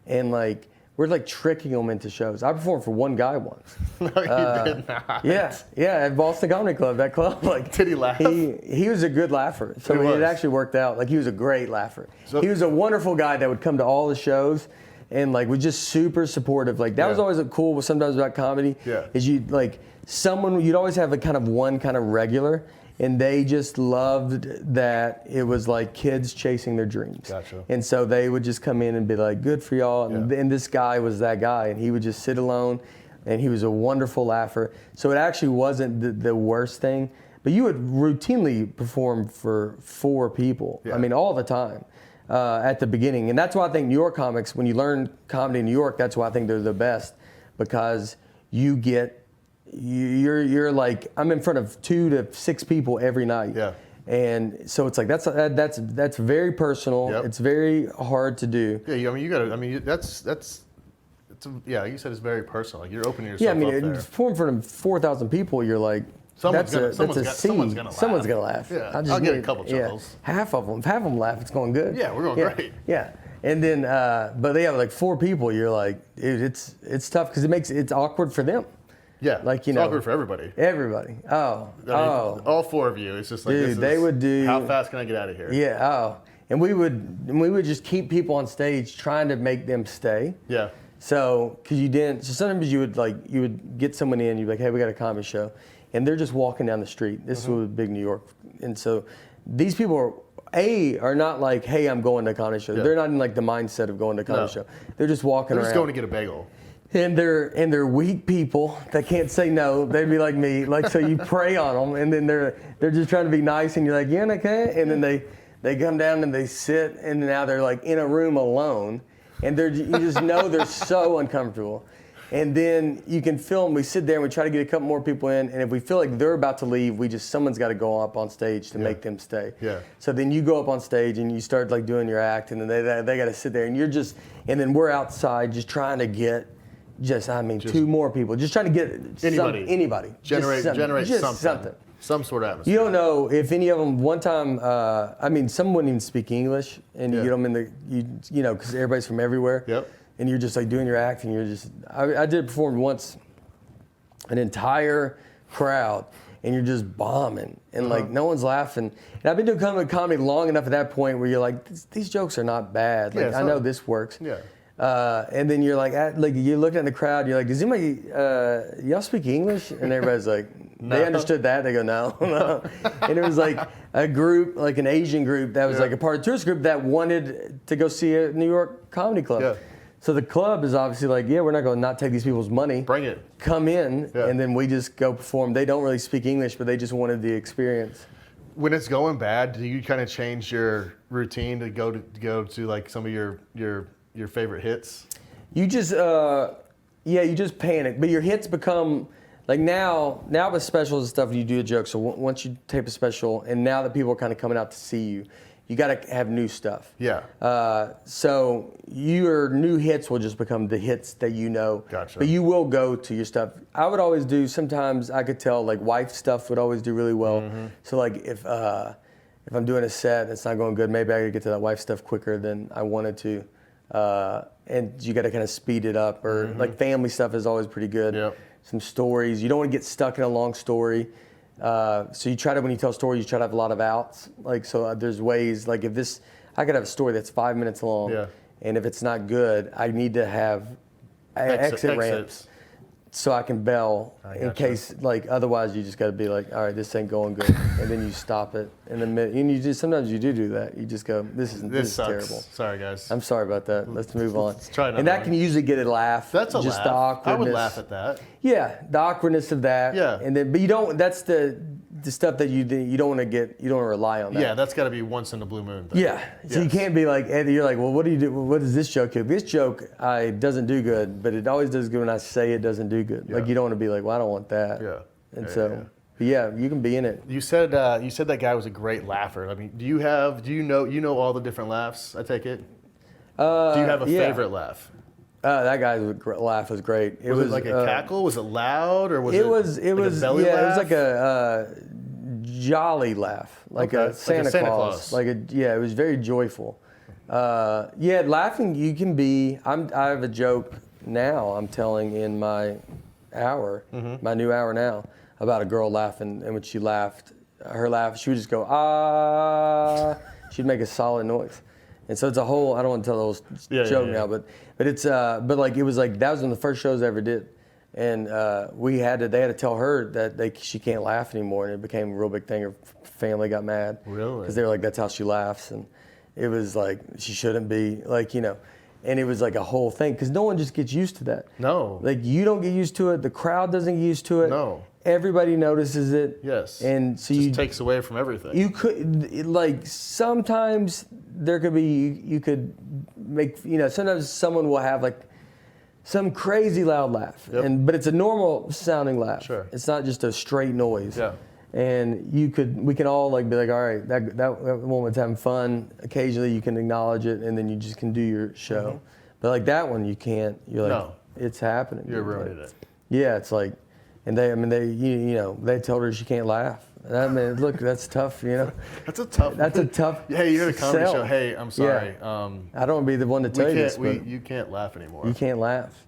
and like we're like tricking them into shows. I performed for one guy once. No, you did not. Yeah, at Boston Comedy Club. That club, like, did he laugh? He was a good laugher, so it actually worked out. Like he was a great laugher. So, he was a wonderful guy that would come to all the shows, and like was just super supportive. Like that was always cool. Sometimes about comedy, is you'd always have a kind of one kind of regular. And they just loved that it was like kids chasing their dreams. Gotcha. And so they would just come in and be like, good for y'all. And this guy was that guy. And he would just sit alone. And he was a wonderful laugher. So it actually wasn't the worst thing. But you would routinely perform for 4 people. Yeah. I mean, all the time at the beginning. And that's why I think New York comics, when you learn comedy in New York, that's why I think they're the best. Because you're like, I'm in front of 2 to 6 people every night. Yeah. And so it's like that's very personal. Yep. It's very hard to do. Yeah, I mean you got to. I mean you said it's very personal. Like you're opening yourself up there. Yeah, I mean, in front of 4,000 people, you're like, someone's gonna laugh. Yeah, I'll get a couple chuckles. Yeah. Half of them laugh. It's going good. Yeah, we're going great. Yeah. And then, but they have like 4 people. You're like, it's tough because it's awkward for them. Yeah, like it's awkward for everybody. Everybody. All 4 of you. It's just like, dude, they would do. How fast can I get out of here? Yeah. And we would just keep people on stage trying to make them stay. Yeah. So, because you didn't. So sometimes you would get someone in. You'd be like, hey, we got a comedy show, and they're just walking down the street. This was big New York, and so these people are not like, hey, I'm going to a comedy show. Yeah. They're not in like the mindset of going to a comedy show. They're just walking around. They're just going to get a bagel. And they're weak people that can't say no. They'd be like me, like, so you prey on them, and then they're just trying to be nice, and you're like, yeah, okay, and then they come down and they sit, and now they're like in a room alone, and you just know they're so uncomfortable. And then you can film. We sit there and we try to get a couple more people in, and if we feel like they're about to leave, someone's got to go up on stage to make them stay. Yeah. So then you go up on stage and you start like doing your act, and then they got to sit there, and and then we're outside just trying to get. 2 more people. Just trying to get anybody. Anybody. Generate something. Some sort of atmosphere. You don't know if any of them. One time, some wouldn't even speak English, and you get them in because everybody's from everywhere. Yep. And you're just like doing your act, and you're just. I did perform once, an entire crowd, and you're just bombing, and like no one's laughing. And I've been doing comedy long enough at that point where you're like, these jokes are not bad. Like I know this works. Yeah. And then you're like you're looking at the crowd. You're like, does anybody y'all speak English? And everybody's like, they understood that. They go, no. And it was like a group, like an Asian group that was like a part of the tourist group that wanted to go see a New York comedy club. Yeah. So the club is obviously like, we're not going to not take these people's money. Bring it. Come in, and then we just go perform. They don't really speak English, but they just wanted the experience. When it's going bad, do you kind of change your routine to go to like some of your favorite hits? You just you just panic, but your hits become like now with specials and stuff. You do a joke, so once you tape a special, and now that people are kind of coming out to see you, you got to have new stuff. Yeah. So your new hits will just become the hits that you know. Gotcha. But you will go to your stuff. I would always do. Sometimes I could tell like wife stuff would always do really well. Mm-hmm. So like if I'm doing a set that's not going good, maybe I could get to that wife stuff quicker than I wanted to. And you got to kind of speed it up, or like family stuff is always pretty good. Yep. Some stories. You don't want to get stuck in a long story. So you try to, when you tell stories, you try to have a lot of outs. Like, so there's ways, like I could have a story that's 5 minutes long. Yeah. And if it's not good, I need to have exit ramps. So I can bail in case, like, otherwise you just got to be like, all right, this ain't going good, and then you stop it in the middle. And you just sometimes you do that. You just go, this is terrible. Sorry, guys. I'm sorry about that. Let's move on. Let's try another and that one. can usually get a laugh. That's a just laugh. The awkwardness. I would laugh at that. Yeah, the awkwardness of that. Yeah. And then, but you don't. That's the stuff that you don't want to get. You don't want to rely on that. Yeah, that's got to be once in a blue moon thing. Yeah. So you can't be like, you're like, well, what do you do? What does this joke do? This joke doesn't do good, but it always does good when I say it doesn't do good. Yeah. Like you don't want to be like, well, I don't want that. Yeah. And but you can be in it. You said that guy was a great laugher. I mean, do you know all the different laughs? I take it. Do you have a favorite laugh? That guy's laugh was great. Was it like a cackle? Was it loud, or was it? It was a belly laugh? It was like a jolly laugh, like a Santa Claus. It was very joyful. Laughing. You can be. I have a joke now. I'm telling in my hour, my new hour now, about a girl laughing, and when she laughed, her laugh, she would just go ah. She'd make a solid noise. And so it's a whole. I don't want to tell the whole joke now, but it's but like it was like that was one of the first shows I ever did, and they had to tell her that she can't laugh anymore, and it became a real big thing. Her family got mad, really, because they were like, that's how she laughs, and it was like she shouldn't be like and it was like a whole thing because no one just gets used to that. No, like you don't get used to it. The crowd doesn't get used to it. No. Everybody notices it. Yes. And so it takes away from everything. You could, like, sometimes there could be, you could make, sometimes someone will have, like, some crazy loud laugh. Yep. But it's a normal sounding laugh. Sure. It's not just a straight noise. Yeah. And we can all, like, be like, all right, that moment's having fun. Occasionally you can acknowledge it, and then you just can do your show. Mm-hmm. But, like, that one, you can't. You're like, it's happening. You're ruining it. Yeah, it's like, and they told her she can't laugh. I mean, look, that's tough, That's a tough. Hey, you're at a comedy show. Hey, I'm sorry. Yeah. I don't want to be the one to tell you this, but you can't laugh anymore. You can't laugh.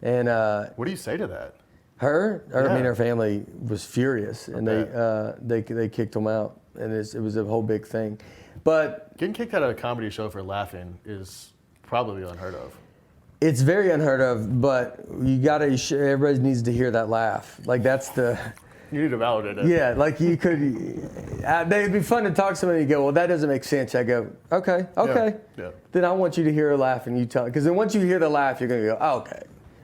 And what do you say to that? Her family was furious, and they kicked them out, and it was a whole big thing. But getting kicked out of a comedy show for laughing is probably unheard of. It's very unheard of, but everybody needs to hear that laugh. Like that's the. You need to validate it. Yeah, like you could. It'd be fun to talk to somebody and go, well, that doesn't make sense. I go, okay. Yeah. Then I want you to hear a laugh, and you tell. Because then once you hear the laugh, you're gonna go, oh, okay.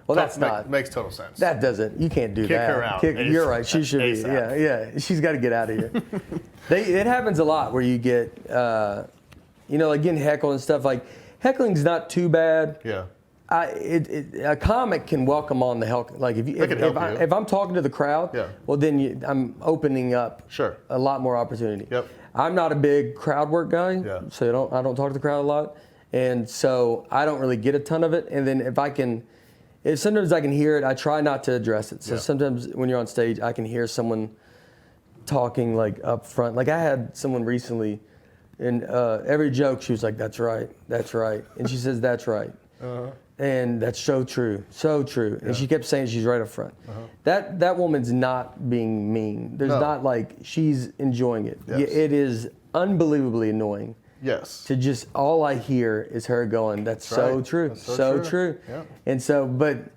Well, that's not. Makes total sense. That doesn't. You can't do Kick that. Her out. You're right. She should be. Yeah. She's got to get out of here. It happens a lot where you get, like getting heckled and stuff. Like heckling's not too bad. Yeah. A comic can welcome on the heckle. Like if I'm talking to the crowd, well then I'm opening up a lot more opportunity. Yep. I'm not a big crowd work guy, so I don't talk to the crowd a lot, and so I don't really get a ton of it. And then if sometimes I can hear it, I try not to address it. So sometimes when you're on stage, I can hear someone talking like up front. Like I had someone recently, and every joke she was like, "That's right, and she says, "That's right." And that's so true, so true. And she kept saying she's right up front. That woman's not being mean. There's not like, she's enjoying it. Yes. It is unbelievably annoying. Yes. To just, all I hear is her going, that's so true, That's so true. Yeah. And so, but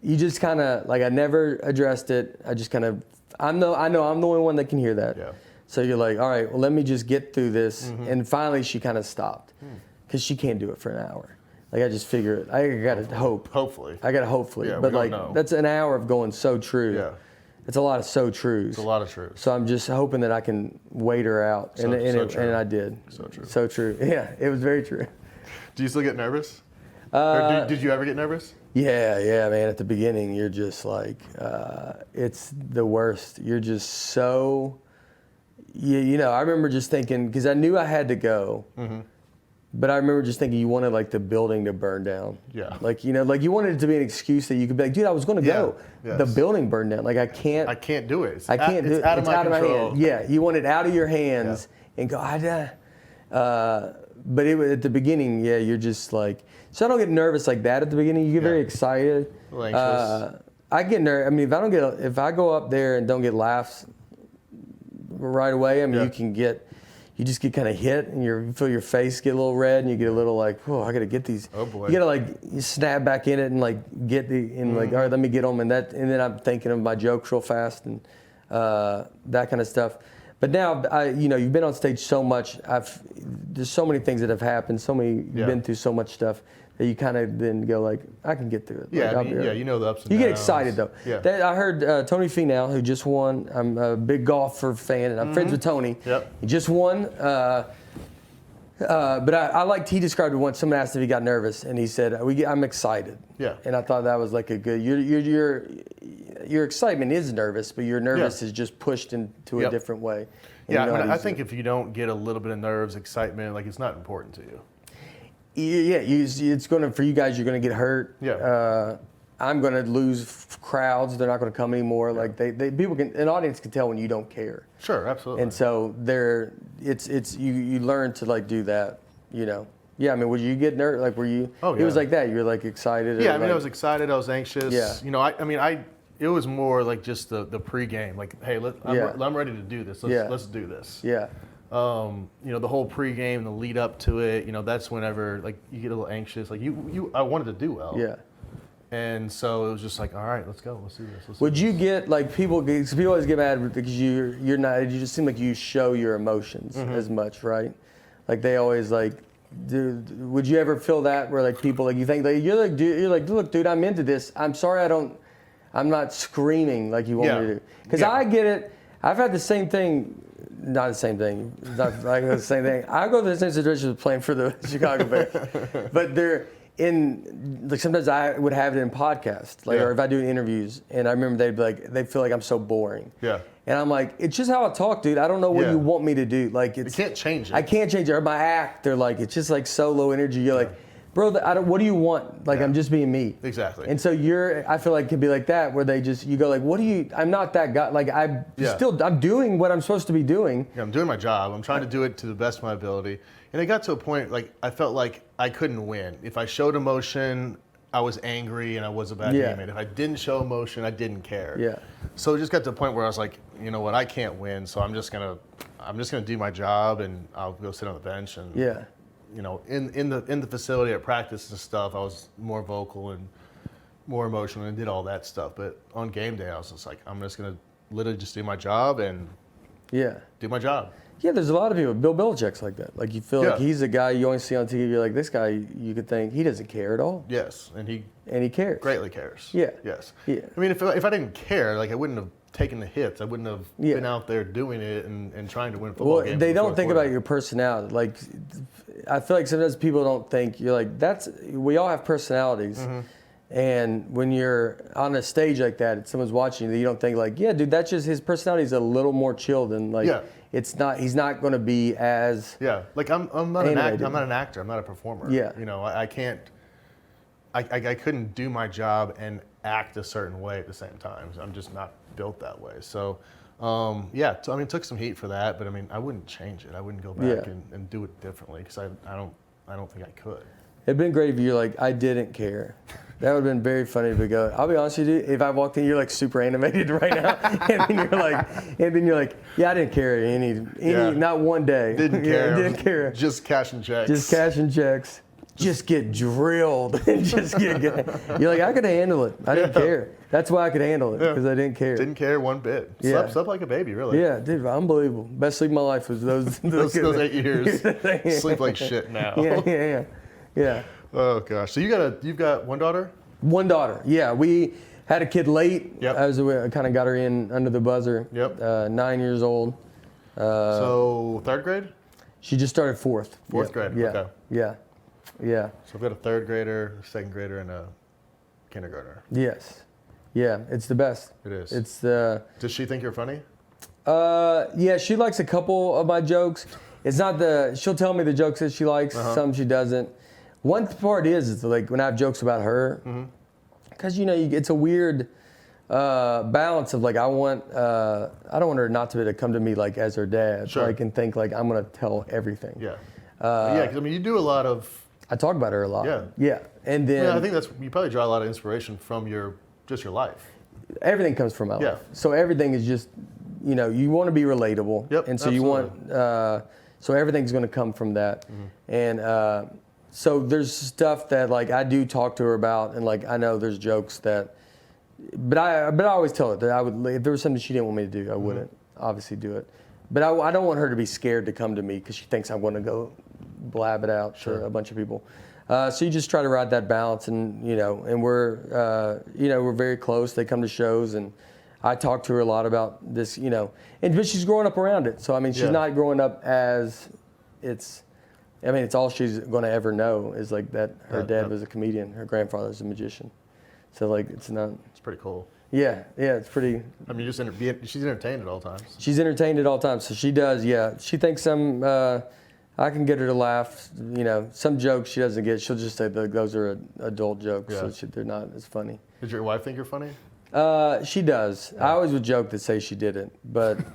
you just kind of, like I never addressed it. I just kind of, I know I'm the only one that can hear that. Yeah. So you're like, all right, well, let me just get through this. And finally she kind of stopped because she can't do it for an hour. Like I just figure, I got to hope. Hopefully. I got to hopefully. Yeah, but we like, don't know. that's an hour of going so true. Yeah. It's a lot of so trues. It's a lot of truth. So I'm just hoping that I can wait her out. So true. And I did. So true. So true. Yeah, it was very true. Do you still get nervous? Or did you ever get nervous? Yeah, man. At the beginning, you're just like, it's the worst. You're just so, you know, I remember just thinking, because I knew I had to go. But I remember just thinking you wanted like the building to burn down. Yeah. Like, you know, like you wanted it to be an excuse that you could be like, dude, I was going to go. Yes. The building burned down. Like I can't do it. I can't do it. It's out of my control. hands. Yeah, you want it out of your hands and go, but it was at the beginning, you're just like, so I don't get nervous like that at the beginning. You get very excited. A little anxious. I get nervous. I mean, if I go up there and don't get laughs right away, I mean, you just get kind of hit and you feel your face get a little red and you get a little like, whoa, I got to get these. Oh boy. You got to like, you snap back in it and like like, all right, let me get them. And then I'm thinking of my jokes real fast and that kind of stuff. But now, you've been on stage so much. There's so many things that have happened. You've been through so much stuff that you kind of then go like, I can get through it. Yeah, like, you know the ups and you downs. get excited though. Yeah. I heard Tony Finau, who just won. I'm a big golfer fan, and I'm friends with Tony. Yep. He just won. But I liked, he described it once. Someone asked if he got nervous, and he said, I'm excited. Yeah. And I thought that was like a good, your excitement is nervous, but your nervous is just pushed into a different way. Yeah, I think if you don't get a little bit of nerves, excitement, like it's not important to you. Yeah, it's going to, for you guys, you're going to get hurt. Yeah. I'm going to lose crowds. They're not going to come anymore. Yeah. Like an audience can tell when you don't care. Sure, absolutely. And so you learn to like do that, you know. Yeah, I mean, would you get nervous? Like, were you? Oh, yeah. It was like that. You were like excited. Yeah, I mean, I was excited. I was anxious. Yeah. You know, it was more like just the pregame. Like, hey, I'm ready to do this. Let's do this. Yeah. The whole pregame, the lead up to it, that's whenever like you get a little anxious. Like I wanted to do well. Yeah. And so it was just like, all right, let's go. Let's do this. Would you get like people always get mad because you're not, you just seem like you show your emotions as much, right? Like they always like, would you ever feel that where like people like you think like you're like, look, dude, I'm into this. I'm sorry, I'm not screaming like you want me to do. Because I get it. I've had the same thing. Not the same thing. Not like the same thing. I go through the same situation with playing for the Chicago Bears, but they're in like sometimes I would have it in podcasts, like or if I do interviews, and I remember they'd be like they feel like I'm so boring. Yeah. And I'm like, it's just how I talk, dude. I don't know what you want me to do. Like you can't change it. I can't change it. Or my act, they're like, it's just like so low energy. You're like, bro, what do you want? Like I'm just being me. Exactly. And so I feel like it could be like that, where you go like, I'm not that guy. Like I'm doing what I'm supposed to be doing. Yeah, I'm doing my job. I'm trying to do it to the best of my ability. And it got to a point like I felt like I couldn't win. If I showed emotion, I was angry and I was a bad teammate. If I didn't show emotion, I didn't care. Yeah. So it just got to the point where I was like, you know what, I can't win, so I'm just gonna do my job and I'll go sit on the bench and in the facility at practice and stuff, I was more vocal and more emotional and did all that stuff. But on game day, I was just like, I'm just gonna literally just do my job and do my job. Yeah, there's a lot of people. Bill Belichick's like that. Like you feel like he's a guy you only see on TV. You're like, this guy, you could think he doesn't care at all. Yes, and he cares. Greatly cares. Yeah. Yes. Yeah. I mean, if I didn't care, like I wouldn't have taken the hits. I wouldn't have been out there doing it and trying to win football games. They don't think about your personality. Like, I feel like sometimes people don't think you're like we all have personalities. Mm-hmm. And when you're on a stage like that, someone's watching you don't think like, yeah, dude, that's just his personality is a little more chill than like. Yeah. It's not. He's not going to be as. Yeah, like I'm not an actor. I'm not an actor. I'm not a performer. Yeah. I can't. I couldn't do my job and act a certain way at the same time. I'm just not built that way. So, Yeah, so, I mean, took some heat for that, but I mean, I wouldn't change it. I wouldn't go back and do it differently because I don't think I could. It'd been great if you're like, I didn't care. That would have been very funny to go. I'll be honest with you, if I walked in, you're like super animated right now, and then you're like, yeah, I didn't care any not one day. Didn't care. Didn't care. Just cashing checks. Just cashing checks. Just get drilled and just get. You're like, I could handle it. I didn't care. That's why I could handle it because I didn't care. Didn't care one bit. Slept like a baby, really. Yeah, dude, unbelievable. Best sleep of my life was those 8 years. Sleep like shit now. Yeah. Oh gosh. So you've got one daughter? One daughter. Yeah, we had a kid late. Yep. I kind of got her in under the buzzer. Yep. 9 years old. So third grade? She just started fourth. Fourth grade. Yeah. Okay. Yeah. So we've got a third grader, a second grader, and a kindergartner. Yes. Yeah, it's the best. It is. It's Does she think you're funny? Yeah, she likes a couple of my jokes. It's not she'll tell me the jokes that she likes, some she doesn't. One part is like when I have jokes about her, because it's a weird balance of like I don't want her not to come to me like as her dad, sure. Like and think like I'm gonna tell everything. Yeah. Because I mean you do a lot of. I talk about her a lot. Yeah. And then I think you probably draw a lot of inspiration from your life. Everything comes from my life. So everything is just, you want to be relatable. Yep. And so absolutely. you want, so everything's going to come from that. And so there's stuff that like I do talk to her about, and like I know there's jokes that, but I always tell her that I would, if there was something she didn't want me to do, I wouldn't obviously do it. But I don't want her to be scared to come to me because she thinks I'm going to go blab it out to a bunch of people. So you just try to ride that balance, and and we're very close. They come to shows, and I talk to her a lot about this, but she's growing up around it. So I mean, she's not growing up as it's all she's going to ever know is like that her dad was a comedian, her grandfather's a magician. So like it's pretty cool. Yeah, it's pretty. I mean, she's entertained at all times. She's entertained at all times, so she does. Yeah, she thinks I can get her to laugh. Some jokes she doesn't get. She'll just say those are adult jokes, so they're not as funny. Does your wife think you're funny? She does. I always would joke that say she didn't, but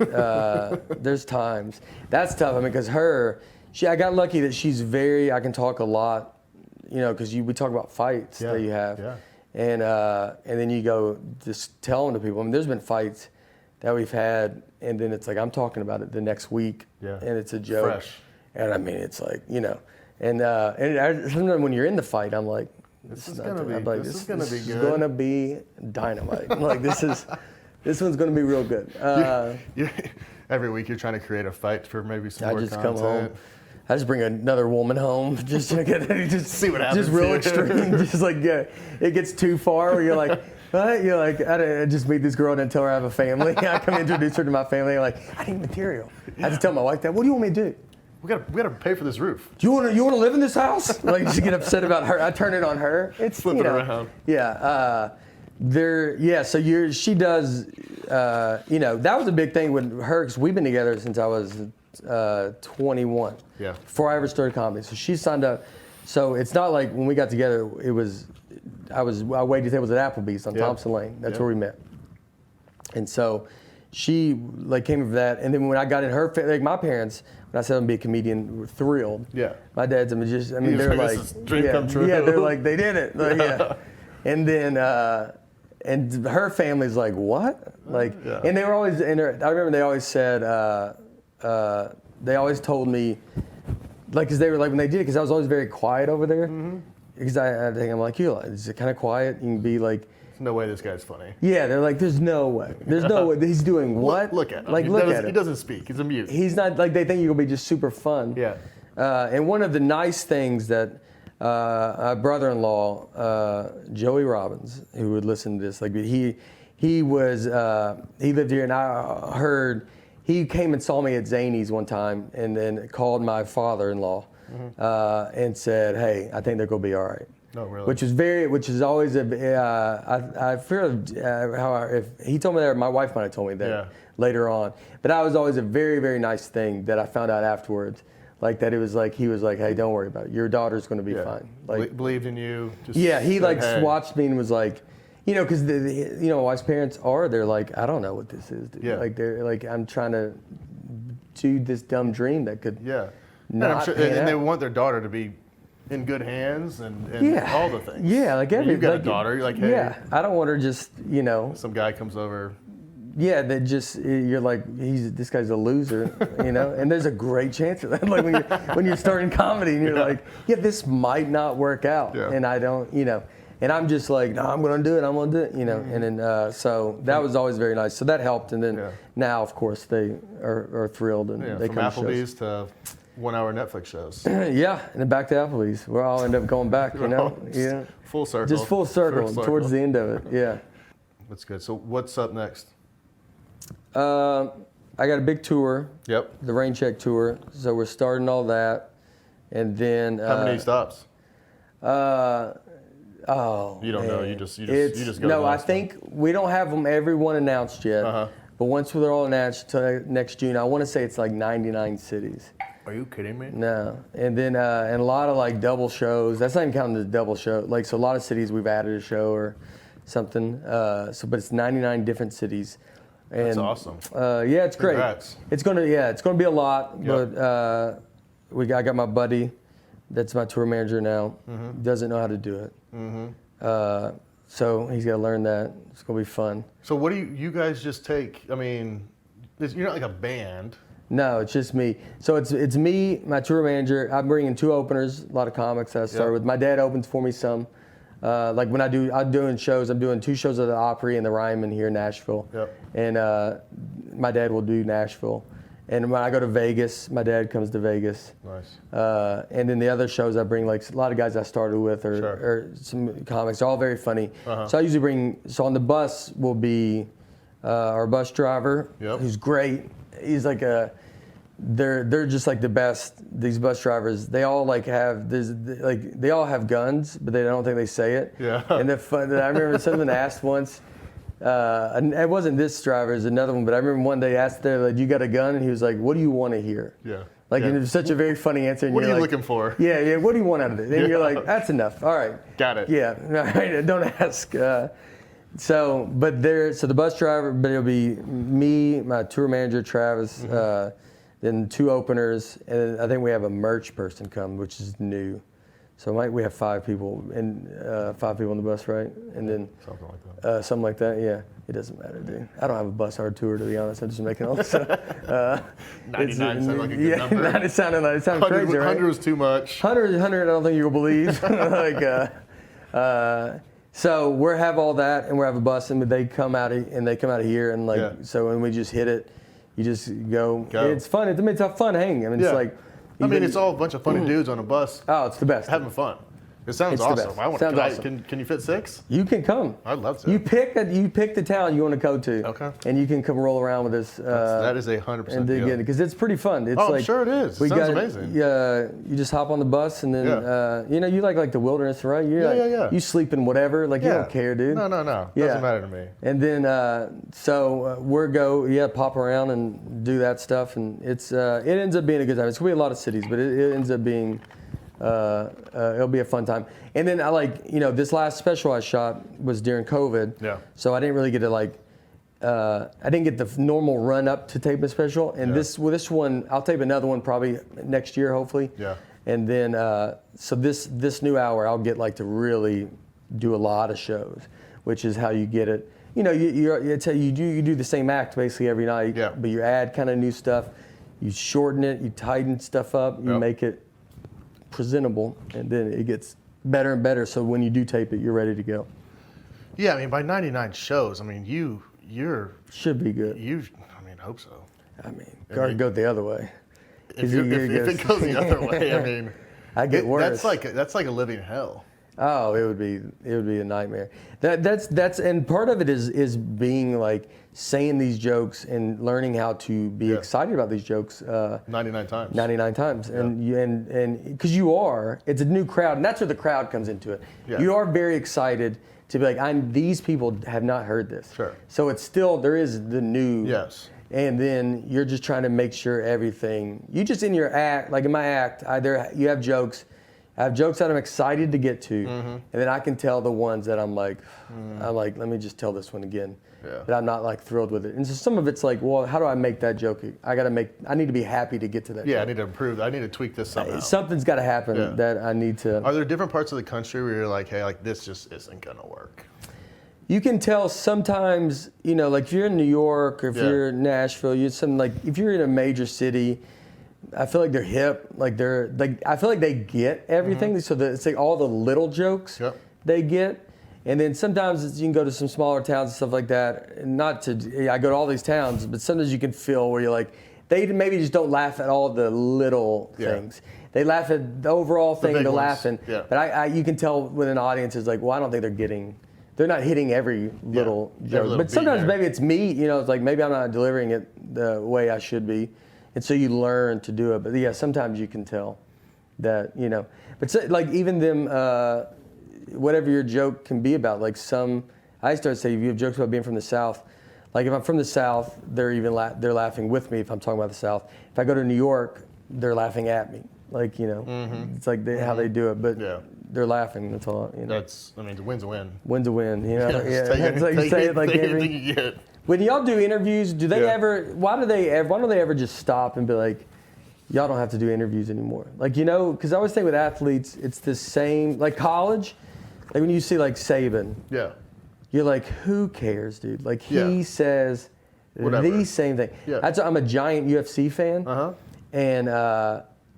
there's times that's tough. I mean, because I got lucky that she's I can talk a lot, because we talk about fights that you have, and then you go just tell them to people. I mean, there's been fights that we've had, and then it's like I'm talking about it the next week, and it's a joke. Fresh. And I mean, it's like, and sometimes when you're in the fight, I'm like, this is going to be good. Going to be dynamite. Like this one's going to be real good. Every week you're trying to create a fight for maybe some more content. Come home. I just bring another woman home just to just see what happens. Just real extreme. Just like it gets too far where you're like, what? You're like, I just meet this girl and tell her I have a family. I come introduce her to my family. I'm like, I need material. I have to tell my wife that. What do you want me to do? We gotta pay for this roof. Do you want to live in this house? Like, just get upset about her. I turn it on her. It's flip it around. Yeah. So she does. That was a big thing with her because we've been together since I was 21. Yeah. Before I ever started comedy, so she signed up. So it's not like when we got together. It was I waited tables at Applebee's on Thompson Lane. That's where we met. And so she like came for that. And then when I got in her, like my parents. When I said I'm gonna be a comedian, were thrilled. Yeah. My dad's a magician. I mean, they're like, dream come true. Yeah, they're like, they did it. Like, And then, and her family's like, what? Like, and they were always, I remember they always said, they always told me, like, cause they were like, when they did it, cause I was always very quiet over there. Because I think I'm like, is it kind of quiet? You can be like, there's no way this guy's funny. Yeah, they're like, there's no way. There's no way. He's doing what? Look at him. Like, look at him. He doesn't speak. He's a mute. He's not, like, they think you're going to be just super fun. Yeah. And one of the nice things that my brother-in-law, Joey Robbins, who would listen to this, like, he lived here, and I heard, he came and saw me at Zany's one time and then called my father-in-law and said, hey, I think they're going to be all right. No, really. Which is always I fear if he told me that, my wife might have told me that later on. But that was always a very, very nice thing that I found out afterwards. Like that, it was like he was like, "Hey, don't worry about it. Your daughter's going to be fine." Like believed in you. He like watched me and was like, you know, because you know, wife's parents they're like, I don't know what this is, dude. Yeah. Like they're like, I'm trying to do this dumb dream that could Yeah. not And, pan and they out. want their daughter to be in good hands and Yeah. all the things. Yeah, like You've got like, a daughter. You're like, hey, yeah, I don't want her just, you know. some guy comes over. Yeah, that just you're like this guy's a loser, you know, and there's a great chance of that. Like when you're starting comedy, and you're like, yeah, this might not work out, and I don't, you know, and I'm just like, no, I'm gonna do it, you know, and then so that was always very nice. So that helped, and then now, of course, they are thrilled and they from come to Applebee's to 1 hour Netflix shows. Yeah, and then back to Applebee's. We'll all end up going back, you know, yeah, Full circle. just full circle towards the end of it, yeah. That's good. So what's up next? I got a big tour. Yep. The Rain Check tour. So we're starting all that, and then How many stops? Oh, You don't know. man. You just go. No, I think we don't have them everyone announced yet. But once they're all announced till next June, I want to say it's like 99 cities. Are you kidding me? No, and then and a lot of like double shows. That's not even counting the double show. Like so, a lot of cities we've added a show or something. But it's 99 different cities. And, That's awesome. Yeah, it's great. Congrats. It's gonna be a lot. Yep. But I got my buddy, that's my tour manager now. Doesn't know how to do it. So he's got to learn that. It's gonna be fun. So what do you guys just take? I mean, you're not like a band. No, it's just me. So it's me, my tour manager. I'm bringing 2 openers, a lot of comics that I started with. My dad opens for me some. Like when I'm doing shows, I'm doing 2 shows at the Opry and the Ryman here in Nashville. Yep. And my dad will do Nashville. And when I go to Vegas, my dad comes to Vegas. Nice. And then the other shows I bring, like a lot of guys I started with or some comics. They're all very funny. So I usually bring, so on the bus will be our bus driver, who's great. He's like they're just like the best. These bus drivers, they all like have they all have guns, but they don't think they say it. Yeah. And I remember someone asked once, and it wasn't this driver, it was another one, but I remember one day asked there, like, you got a gun? And he was like, what do you want to hear? Yeah. Like, and it was such a very funny answer. And What are you like, looking for? Yeah, what do you want out of it? And you're like, that's enough. All right. Got it. Yeah, all right, don't ask. So the bus driver, but it'll be me, my tour manager, Travis, then 2 openers, and I think we have a merch person come, which is new. So we have 5 people, and 5 people on the bus, right? And then Something like that. something like that. Yeah, it doesn't matter, dude. I don't have a bus hard tour, to be honest. I'm just making all this up. 99 sounded like a good number. It sounded crazy, right? 100 was too much. 100, I don't think you'll believe. So we have all that, and we have a bus, and they come out of here, and so when we just hit it, you just go. It's fun. It's a fun hang. I mean, it's like. It's all a bunch of funny dudes on a bus. Oh, it's the best. Having fun. It sounds It's the awesome. best. I want. Sounds awesome. Can you fit 6? You can come. I'd love to. You pick the town you want to go to. Okay. And you can come roll around with us. That is 100% and dig in, because it's pretty fun. It's I'm sure it is. Sounds amazing. You just hop on the bus, and then you like the wilderness, right? Yeah. You sleep in whatever, you don't care, dude. No. Doesn't matter to me. And then pop around and do that stuff, and it ends up being a good time. It's gonna be a lot of cities, but it ends up being. It'll be a fun time. And then this last special I shot was during COVID. Yeah. So I didn't really get to I didn't get the normal run up to tape a special. And this one, I'll tape another one probably next year, hopefully. Yeah. And then so this new hour, I'll get to really do a lot of shows, which is how you get it. You do the same act basically every night. Yeah. But you add kind of new stuff. You shorten it. You tighten stuff up. You make it presentable, and then it gets better and better, so when you do tape it, you're ready to go. Yeah, I mean, by 99 shows, I mean, you're Should be good. Hope so. I mean, go the other way. If it goes the other way, I mean, I get worse. That's like a living hell. Oh, it would be a nightmare. That's and part of it is being saying these jokes and learning how to be excited about these jokes. 99 times. 99 times, and because it's a new crowd, and that's where the crowd comes into it. Yeah. You are very excited to be these people have not heard this. Sure. So it's still, there is the new. Yes. And then you're just trying to make sure everything, you just in your act, in my act, you have jokes. I have jokes that I'm excited to get to, and then I can tell the ones that I'm like, let me just tell this one again. Yeah. But I'm not like thrilled with it. And so some of it's like, well, how do I make that joke? I need to be happy to get to that. Yeah, joke. I need to improve. I need to tweak this somehow. Something's got to happen that I need to. Are there different parts of the country where you're like, hey, like this just isn't gonna work? You can tell sometimes, like if you're in New York or if you're in Nashville, if you're in a major city, I feel like they're hip, I feel like they get everything. So it's like all the little jokes they get. And then sometimes you can go to some smaller towns and stuff like that. And I go to all these towns, but sometimes you can feel where you're like, they maybe just don't laugh at all the little things. They laugh at the overall thing, they're laughing. Yeah. But you can tell when an audience is like, well, I don't think they're not hitting every little joke. But sometimes maybe it's me, it's like maybe I'm not delivering it the way I should be. And so you learn to do it. But yeah, sometimes you can tell that, But so, like even them, whatever your joke can be about, like I start to say, if you have jokes about being from the South, like if I'm from the South, they're laughing with me if I'm talking about the South. If I go to New York, they're laughing at me. Like, it's like how they do it. But they're laughing. That's all. The win's a win. Win's a win. That's like you say it like every. You get. When y'all do interviews, do they ever? Why don't they ever just stop and be like, y'all don't have to do interviews anymore? Like because I always think with athletes, it's the same. Like college, like when you see like Saban. Yeah. You're like, who cares, dude? Like he says the same thing. Yeah. I'm a giant UFC fan.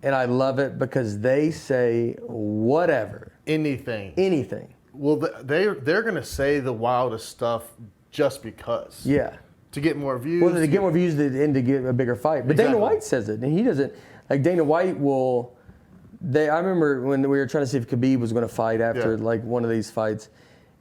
And I love it because they say whatever. Anything. Well, they're going to say the wildest stuff just because. Yeah. To get more views. Well, to get more views and to get a bigger fight. But Dana White says it, and he doesn't. Like Dana White will. I remember when we were trying to see if Khabib was going to fight after like one of these fights.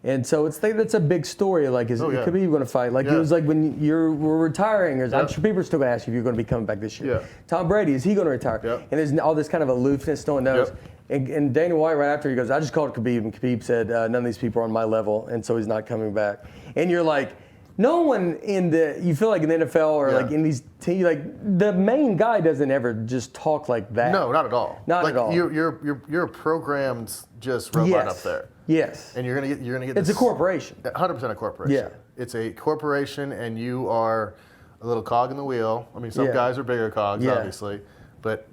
And so that's a big story. Like, is Khabib going to fight? Like, it was like when we're retiring. I'm sure people are still going to ask you if you're going to be coming back this year. Yeah. Tom Brady, is he going to retire? Yeah. And there's all this kind of aloofness, no one knows. Yeah. And Dana White, right after, he goes, I just called Khabib, and Khabib said, none of these people are on my level, and so he's not coming back. And you're like, no one you feel like in the NFL or like in these teams, like the main guy doesn't ever just talk like that. No, not at all. Not at all. You're a programmed just robot up there. Yes. And you're gonna get. It's a corporation. 100% a corporation. Yeah. It's a corporation, and you are a little cog in the wheel. I mean, some guys are bigger cogs, obviously, but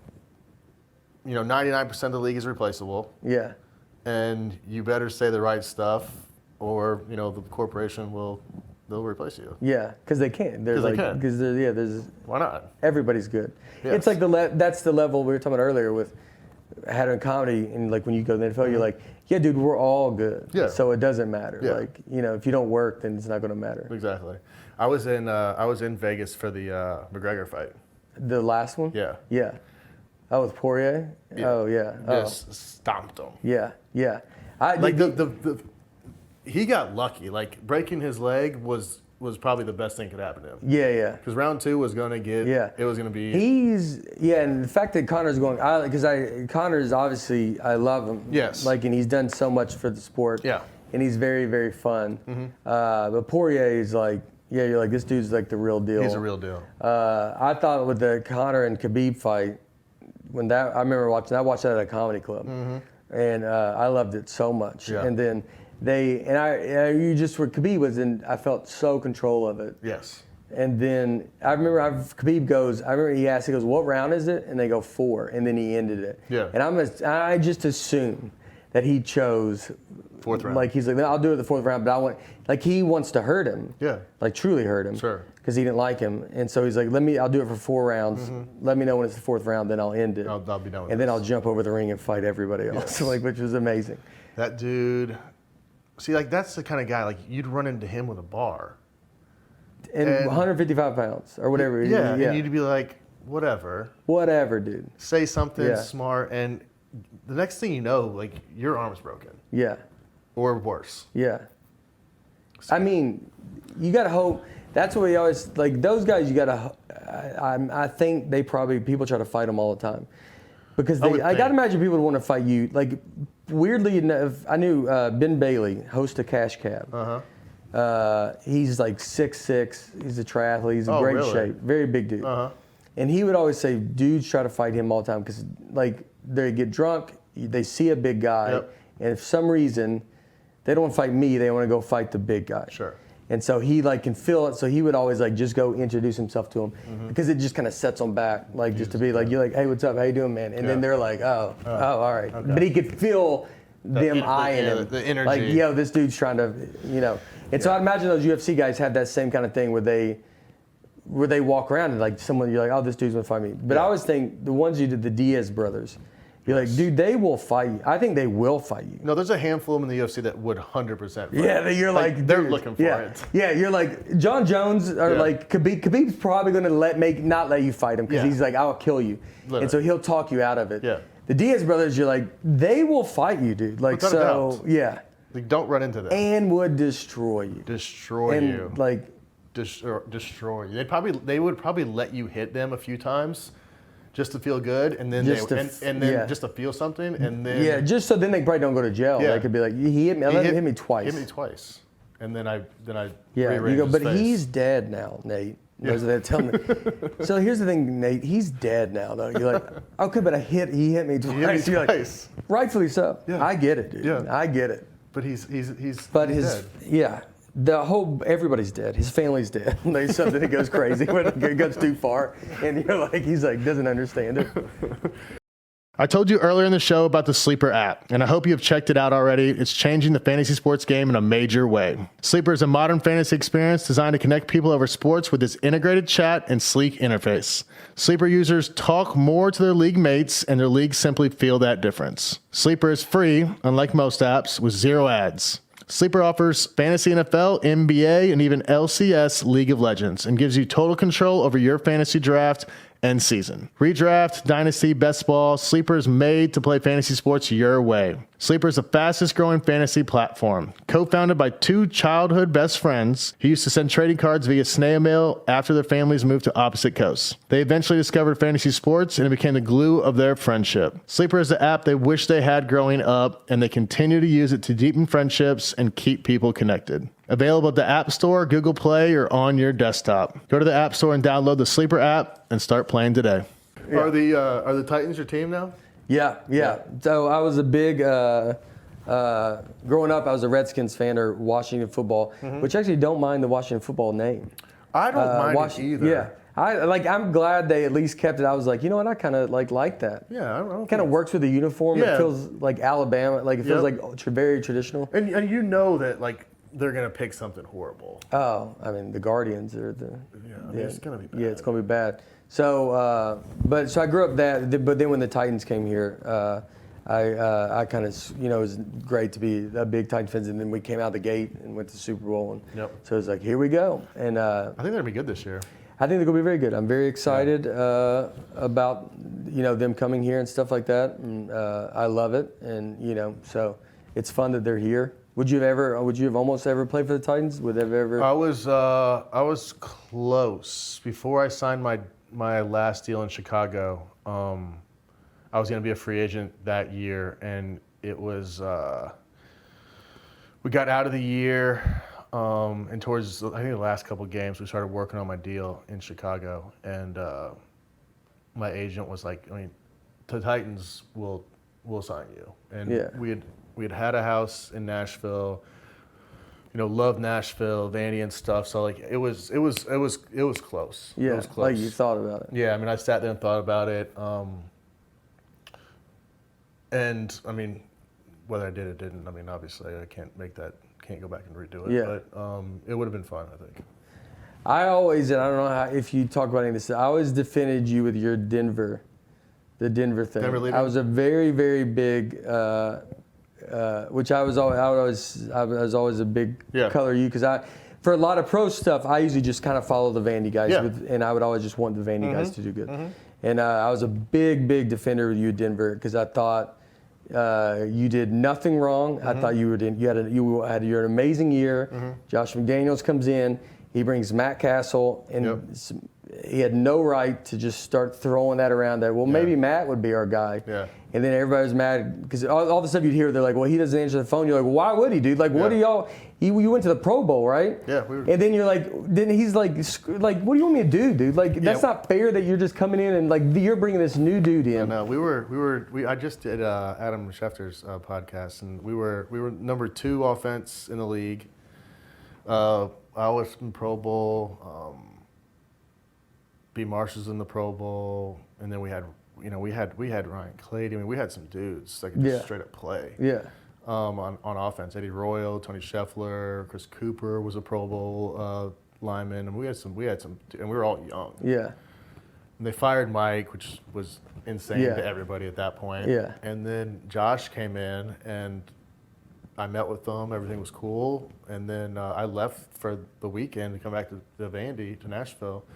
99% of the league is replaceable. Yeah. And you better say the right stuff, or the corporation they'll replace you. Yeah, because they can. Because they can. Because there's. Why not? Everybody's good. Yes. It's like that's the level we were talking about earlier with had in comedy, and like when you go to the NFL, you're like, yeah, dude, we're all good. Yeah. So it doesn't matter. Yeah. Like if you don't work, then it's not going to matter. Exactly. I was in Vegas for the McGregor fight. The last one. Yeah. Yeah. Oh, with Poirier. Yeah. Oh yeah. Just stomped him. Yeah. Yeah. He got lucky. Like breaking his leg was probably the best thing that could happen to him. Yeah, yeah. Because round 2 was going to get. Yeah. It was going to be. And the fact that Connor's going, Connor's obviously, I love him. Yes. Like, and he's done so much for the sport. Yeah. And he's very, very fun. Mm-hmm. But Poirier is like, you're like, this dude's like the real deal. He's a real deal. I thought with the Connor and Khabib fight, I remember watched that at a comedy club, and I loved it so much. Yeah. And then. Khabib was in, I felt so control of it. Yes. And then I remember Khabib he goes, what round is it? And they go 4, and then he ended it. Yeah. And I just assumed that he chose 4th round. Like he's like, I'll do it the 4th round, but he wants to hurt him. Yeah. Like truly hurt him. Sure. Because he didn't like him. And so he's like, I'll do it for 4 rounds. Mm-hmm. Let me know when it's the 4th round, then I'll end it. I'll be done with it. And then I'll jump over the ring and fight everybody else. Yes. Which was amazing. That dude. See, like, that's the kind of guy, like, you'd run into him with a bar. And 155 pounds or whatever. Yeah, and you'd be like, whatever. Whatever, dude. Say something smart, and the next thing you know, like, your arm's broken. Yeah. Or worse. Yeah. So, I mean, you got to hope. That's what we always, like, those guys, you got to, I think people try to fight them all the time. Because I got to imagine people would want to fight you. Like, weirdly enough, I knew Ben Bailey, host of Cash Cab. He's like 6'6". He's a triathlete. He's in great shape. Very big dude. And he would always say dudes try to fight him all the time because, like, they get drunk they see a big guy, and for some reason, they don't want to fight me. They want to go fight the big guy. Sure. And so he like can feel it. So he would always like just go introduce himself to him because it just kind of sets them back, like just to be like, you're like, hey, what's up? How you doing, man? And then they're like, oh, all right. Okay. But he could feel them eyeing him. The energy. Like, yo, this dude's trying to, And so I imagine those UFC guys have that same kind of thing where they walk around and like someone, you're like, oh, this dude's gonna fight me. But I always think the ones you did, the Diaz brothers, you're like, dude, they will fight you. I think they will fight you. No, there's a handful of them in the UFC that would 100% fight. Yeah, you're like they're dude, looking for it. Yeah, you're like John Jones or like Khabib's probably going to not let you fight him because he's like, I'll kill you. Literally. And so he'll talk you out of it. Yeah. The Diaz brothers, you're like, they will fight you, dude. Like, Like, don't run into them. And would destroy you. Destroy you. Like destroy you. They would probably let you hit them a few times. Just to feel good, and then just to feel something, and then just so then they probably don't go to jail. They could be like, he hit me. Let him hit me twice. Hit me twice, and then I you go. But he's dead now, Nate. Those that tell me. So here's the thing, Nate. He's dead now, though. You're like, okay, but he hit me twice. He hit me twice. Like, rightfully so. Yeah. I get it, dude. Yeah. I get it. But he's dead. Everybody's dead. His family's dead. There's something that goes crazy when it goes too far, and you're like, he's like, doesn't understand it. I told you earlier in the show about the Sleeper app, and I hope you have checked it out already. It's changing the fantasy sports game in a major way. Sleeper is a modern fantasy experience designed to connect people over sports with its integrated chat and sleek interface. Sleeper users talk more to their league mates, and their leagues simply feel that difference. Sleeper is free, unlike most apps, with 0 ads. Sleeper offers fantasy NFL, NBA, and even LCS League of Legends, and gives you total control over your fantasy draft and season. Redraft, Dynasty, Best Ball, Sleeper is made to play fantasy sports your way. Sleeper is the fastest growing fantasy platform. Co-founded by 2 childhood best friends who used to send trading cards via snail mail after their families moved to opposite coasts. They eventually discovered fantasy sports and it became the glue of their friendship. Sleeper is the app they wish they had growing up, and they continue to use it to deepen friendships and keep people connected. Available at the App Store, Google Play, or on your desktop. Go to the App Store and download the Sleeper app and start playing today. Yeah. Are the Titans your team now? Yeah. So I was a big, growing up, I was a Redskins fan or Washington football, which actually don't mind the Washington football name. I don't mind it either. Yeah. I'm glad they at least kept it. I was like, you know what? I kind of like that. Yeah, I don't know. Kind of works with the uniform. Yeah. It feels like Alabama. Like it feels like very traditional. And you know that like they're gonna pick something horrible. Oh, I mean the Guardians are the. Yeah, it's gonna be bad. Yeah, it's gonna be bad. So, so I grew up that. But then when the Titans came here, I kind of, it was great to be a big Titans fan. And then we came out the gate and went to the Super Bowl. And so it was like, here we go. And I think they're gonna be good this year. I think they're going to be very good. I'm very excited about them coming here and stuff like that, and I love it. And so it's fun that they're here. Would you have almost ever played for the Titans? Would have ever? I was close before I signed my last deal in Chicago. I was going to be a free agent that year, and it was we got out of the year. And towards, I think, the last couple of games, we started working on my deal in Chicago, and my agent was like, the Titans will sign you. And we had a house in Nashville, loved Nashville, Vandy and stuff. So like it was close. Yeah, it was close. Like you thought about it. Yeah, I sat there and thought about it. And whether I did or didn't, obviously I can't go back and redo it. Yeah. But it would have been fun, I think. I always, and I don't know if you talk about any of this, I always defended you with your the Denver thing. I was a very, very big, which I was always a big color you, because for a lot of pro stuff, I usually just kind of follow the Vandy guys, and I would always just want the Vandy guys to do good. And I was a big, big defender with you at Denver, because I thought you did nothing wrong. I thought you had an amazing year. Josh McDaniels comes in. He brings Matt Castle, and he had no right to just start throwing that around that, well, maybe Matt would be our guy. Yeah. And then everybody was mad because all the stuff you'd hear, they're like, well, he doesn't answer the phone. You're like, well, why would he, dude? Like, what do y'all, you went to the Pro Bowl, right? Yeah. We were, and then you're like, then he's like, what do you want me to do, dude? Like, that's not fair that you're just coming in and like, you're bringing this new dude in. No, I just did Adam Schefter's podcast, and we were number 2 offense in the league. I was in Pro Bowl. B. Marshall's in the Pro Bowl, and then we had Ryan Clady. I mean, we had some dudes that could just straight up play. Yeah. On offense, Eddie Royal, Tony Scheffler, Chris Cooper was a Pro Bowl lineman, and we had some, and we were all young. Yeah. And they fired Mike, which was insane to everybody at that point. Yeah. And then Josh came in, and I met with them. Everything was cool, and then I left for the weekend to come back to Vandy, to Nashville.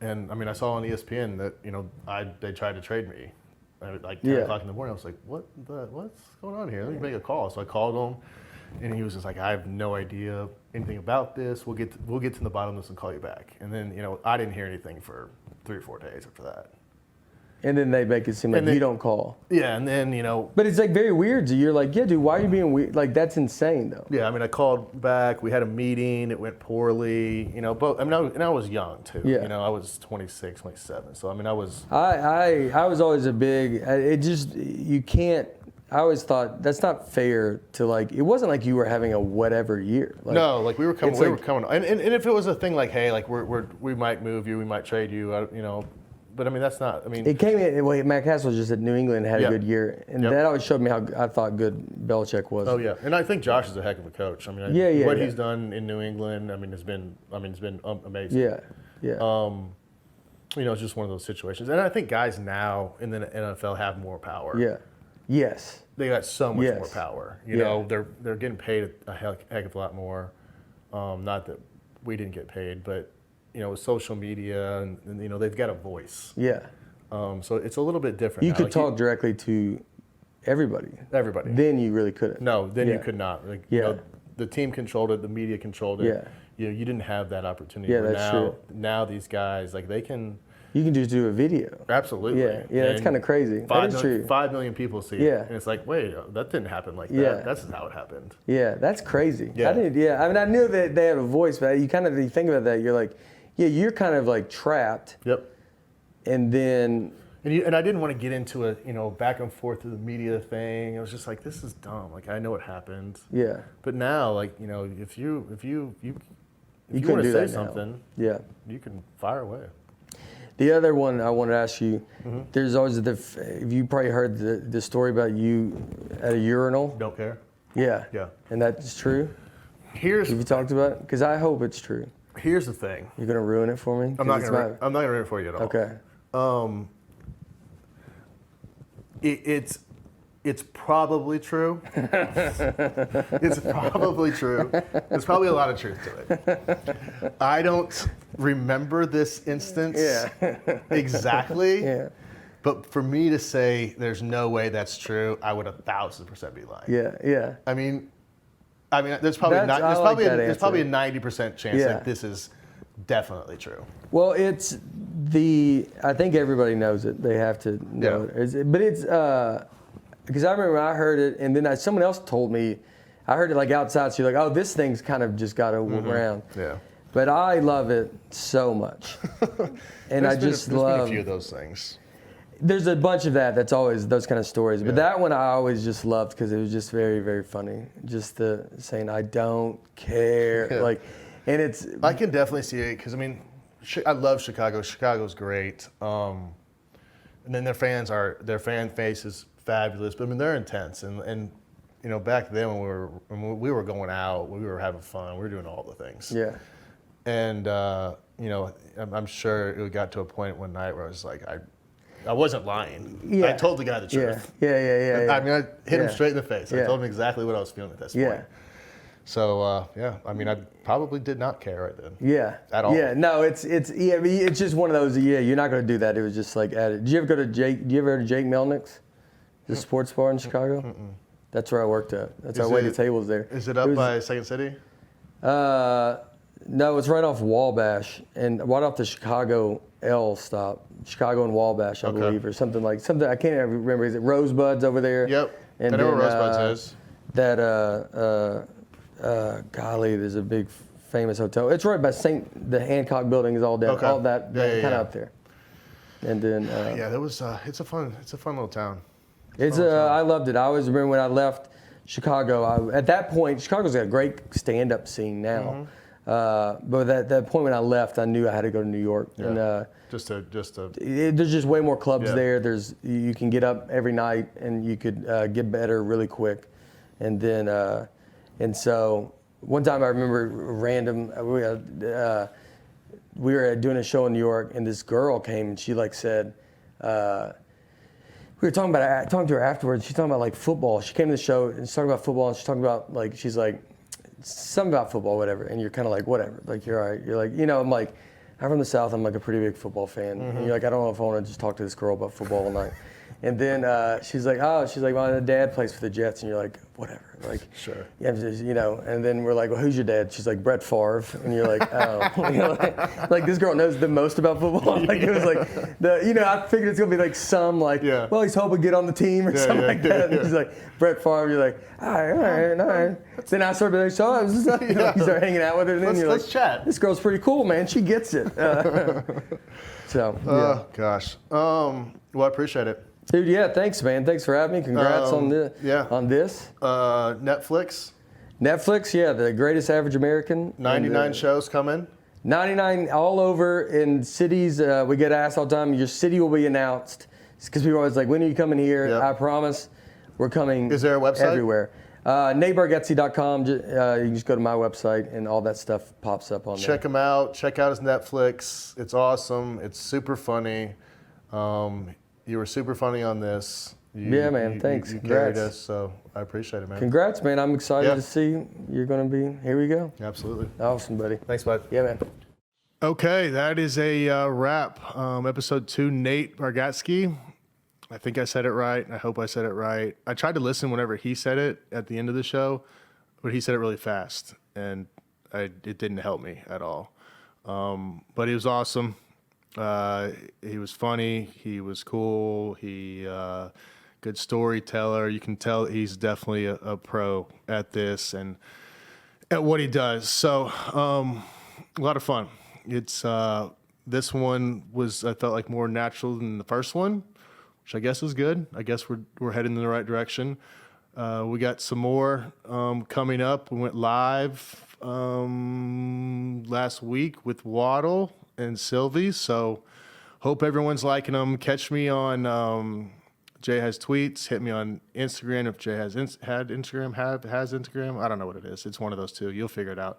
And I mean, I saw on ESPN that they tried to trade me at like 10 o'clock in the morning. I was like, what's going on here? Let me make a call. So I called him, and he was just like, I have no idea anything about this. We'll get to the bottom of this and call you back. And then I didn't hear anything for 3 or 4 days after that. And then they make it seem like you don't call. Yeah, and then But it's like very weird. You're like, yeah, dude, why are you being weird? Like, that's insane, though. Yeah, I mean, I called back. We had a meeting. It went poorly. Both. I mean, I was young too. Yeah. I was 26, 27. So I mean, I was. I was always a big. You can't. I always thought that's not fair to like. It wasn't like you were having a whatever year. Like, no, like we were coming. And if it was a thing like, hey, like we might move you, we might trade you, But I mean, that's not. I mean, it came in. Well, Matt Castle was just at New England and had a good year, and that always showed me how I thought good Belichick was. Oh yeah, and I think Josh is a heck of a coach. I mean, what he's done in New England, it's been amazing. Yeah, yeah. It's just one of those situations, and I think guys now in the NFL have more power. Yeah. Yes. They got so much more power. They're getting paid a heck of a lot more. Not that we didn't get paid, but. With social media and they've got a voice. Yeah. So it's a little bit different. You could talk directly to everybody. Everybody. Then you really couldn't. No, then you could not. The team controlled it. The media controlled it. Yeah. You didn't have that opportunity. Yeah, that's true. Now these guys, they can. You can just do a video. Absolutely. Yeah, that's kind of crazy. That is true. 5 million people see it. And it's like, wait, that didn't happen like that. Yeah. That's how it happened. Yeah, that's crazy. Yeah. I knew that they had a voice, but you think about that, you're like, yeah, you're kind of like trapped. Yep. And then. And I didn't want to get into a back and forth to the media thing. I was just like, this is dumb. Like, I know what happened. Yeah. But now, if you want to say something, you can fire away. The other one I wanted to ask you, there's always you probably heard the story about you at a urinal. Don't care. Yeah. Yeah. And that's true? Have you talked about it? Because I hope it's true. Here's the thing. You're gonna ruin it for me? I'm not gonna ruin it for you at all. Okay. It's probably true. It's probably true. There's probably a lot of truth to it. I don't remember this instance exactly. Yeah. But for me to say there's no way that's true, I would 1,000% be lying. Yeah. Yeah. I mean, there's probably a 90% chance that this is definitely true. Well, I think everybody knows it. They have to know it. But it's, because I remember I heard it, and then someone else told me, I heard it like outside, so you're like, oh, this thing's kind of just got around. Yeah. But I love it so much. And there's been a few of those things. There's a bunch of that's always those kind of stories. But that one I always just loved because it was just very, very funny. Just the saying, I don't care. Yeah. And I can definitely see it because, I love Chicago. Chicago's great. And then their fan base is fabulous. But they're intense. And back then when we were going out, we were having fun. We were doing all the things. Yeah. And, I'm sure it got to a point one night where I was like, I wasn't lying. Yeah. I told the guy the truth. Yeah. I hit him straight in the face. I told him exactly what I was feeling at this point. So, I probably did not care right then. Yeah. At all. Yeah, no, it's just one of those, you're not going to do that. It was just like added. Did you ever go to Jake Melnick's, the sports bar in Chicago? Mm-mm. That's where I worked at. That's where I waited tables there. Is it up by Second City? No, it's right off Wabash and right off the Chicago L stop, Chicago and Wabash, I believe, or something. I can't even remember. Is it Rosebud's over there? Yep. And I know then, where Rosebud's is. Golly, there's a big famous hotel. It's right by the Hancock Building is all down, Okay. all that kind of yeah. up there. And then Yeah, that was. It's a fun little town. I loved it. I always remember when I left Chicago. At that point, Chicago's got a great stand-up scene now. But at that point when I left, I knew I had to go to New York. Yeah. And There's just way more clubs Yeah. there. You can get up every night and you could get better really quick. And then and so one time I remember we were doing a show in New York and this girl came and she said. We were talking to her afterwards. She's talking about football. She came to the show and she's talking about football and she's talking about she's like something about football, whatever. And you're kind of whatever. You're all right. You're I'm I'm from the South. I'm a pretty big football fan. And you're I don't know if I want to just talk to this girl about football all night. And then she's like, my dad plays for the Jets. And you're whatever. Sure. Yeah, and then we're well, who's your dad? She's Brett Favre. And you're oh. This girl knows the most about football. It was I figured it's going to be some well, he's hoping to get on the team or something like that. And she's Brett Favre. You're all right. Then I started you start hanging out with her. And then let's chat. This girl's pretty cool, man. She gets it. So, yeah. Gosh. Well, I appreciate it. Dude, yeah, thanks, man. Thanks for having me. Congrats on this. Netflix, yeah, the greatest average American. 99 shows coming. 99 all over in cities. We get asked all the time, your city will be announced. Because people are always when are you coming here? Yep. I promise we're coming. Is there a website? Everywhere. NateBargatze.com. You can just go to my website and all that stuff pops up on there. Check him out. Check out his Netflix. It's awesome. It's super funny. You were super funny on this. Yeah, man. Thanks. You Congrats. carried us, so I appreciate it, man. Congrats, man. I'm excited to see you're going to be. Here we go. Absolutely. Awesome, buddy. Thanks, bud. Yeah, man. Okay, that is a wrap. Episode 2, Nate Bargatze. I think I said it right. I hope I said it right. I tried to listen whenever he said it at the end of the show, but he said it really fast, and it didn't help me at all. But he was awesome. He was funny. He was cool. He good storyteller. You can tell he's definitely a pro at this and at what he does. So a lot of fun. It's this one I felt more natural than the first one, which I guess is good. I guess we're heading in the right direction. We got some more coming up. We went live last week with Waddle and Sylvie, so hope everyone's liking them. Catch me on Jay has tweets. Hit me on Instagram if Jay has Instagram. Has Instagram. I don't know what it is. It's one of those two. You'll figure it out.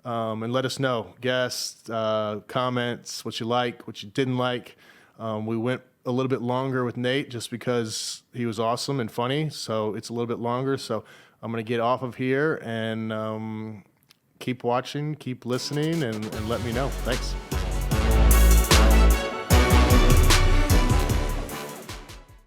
And let us know. Guests, comments, what you like, what you didn't like. We went a little bit longer with Nate just because he was awesome and funny. So it's a little bit longer. So I'm gonna get off of here and keep watching, keep listening, and let me know. Thanks.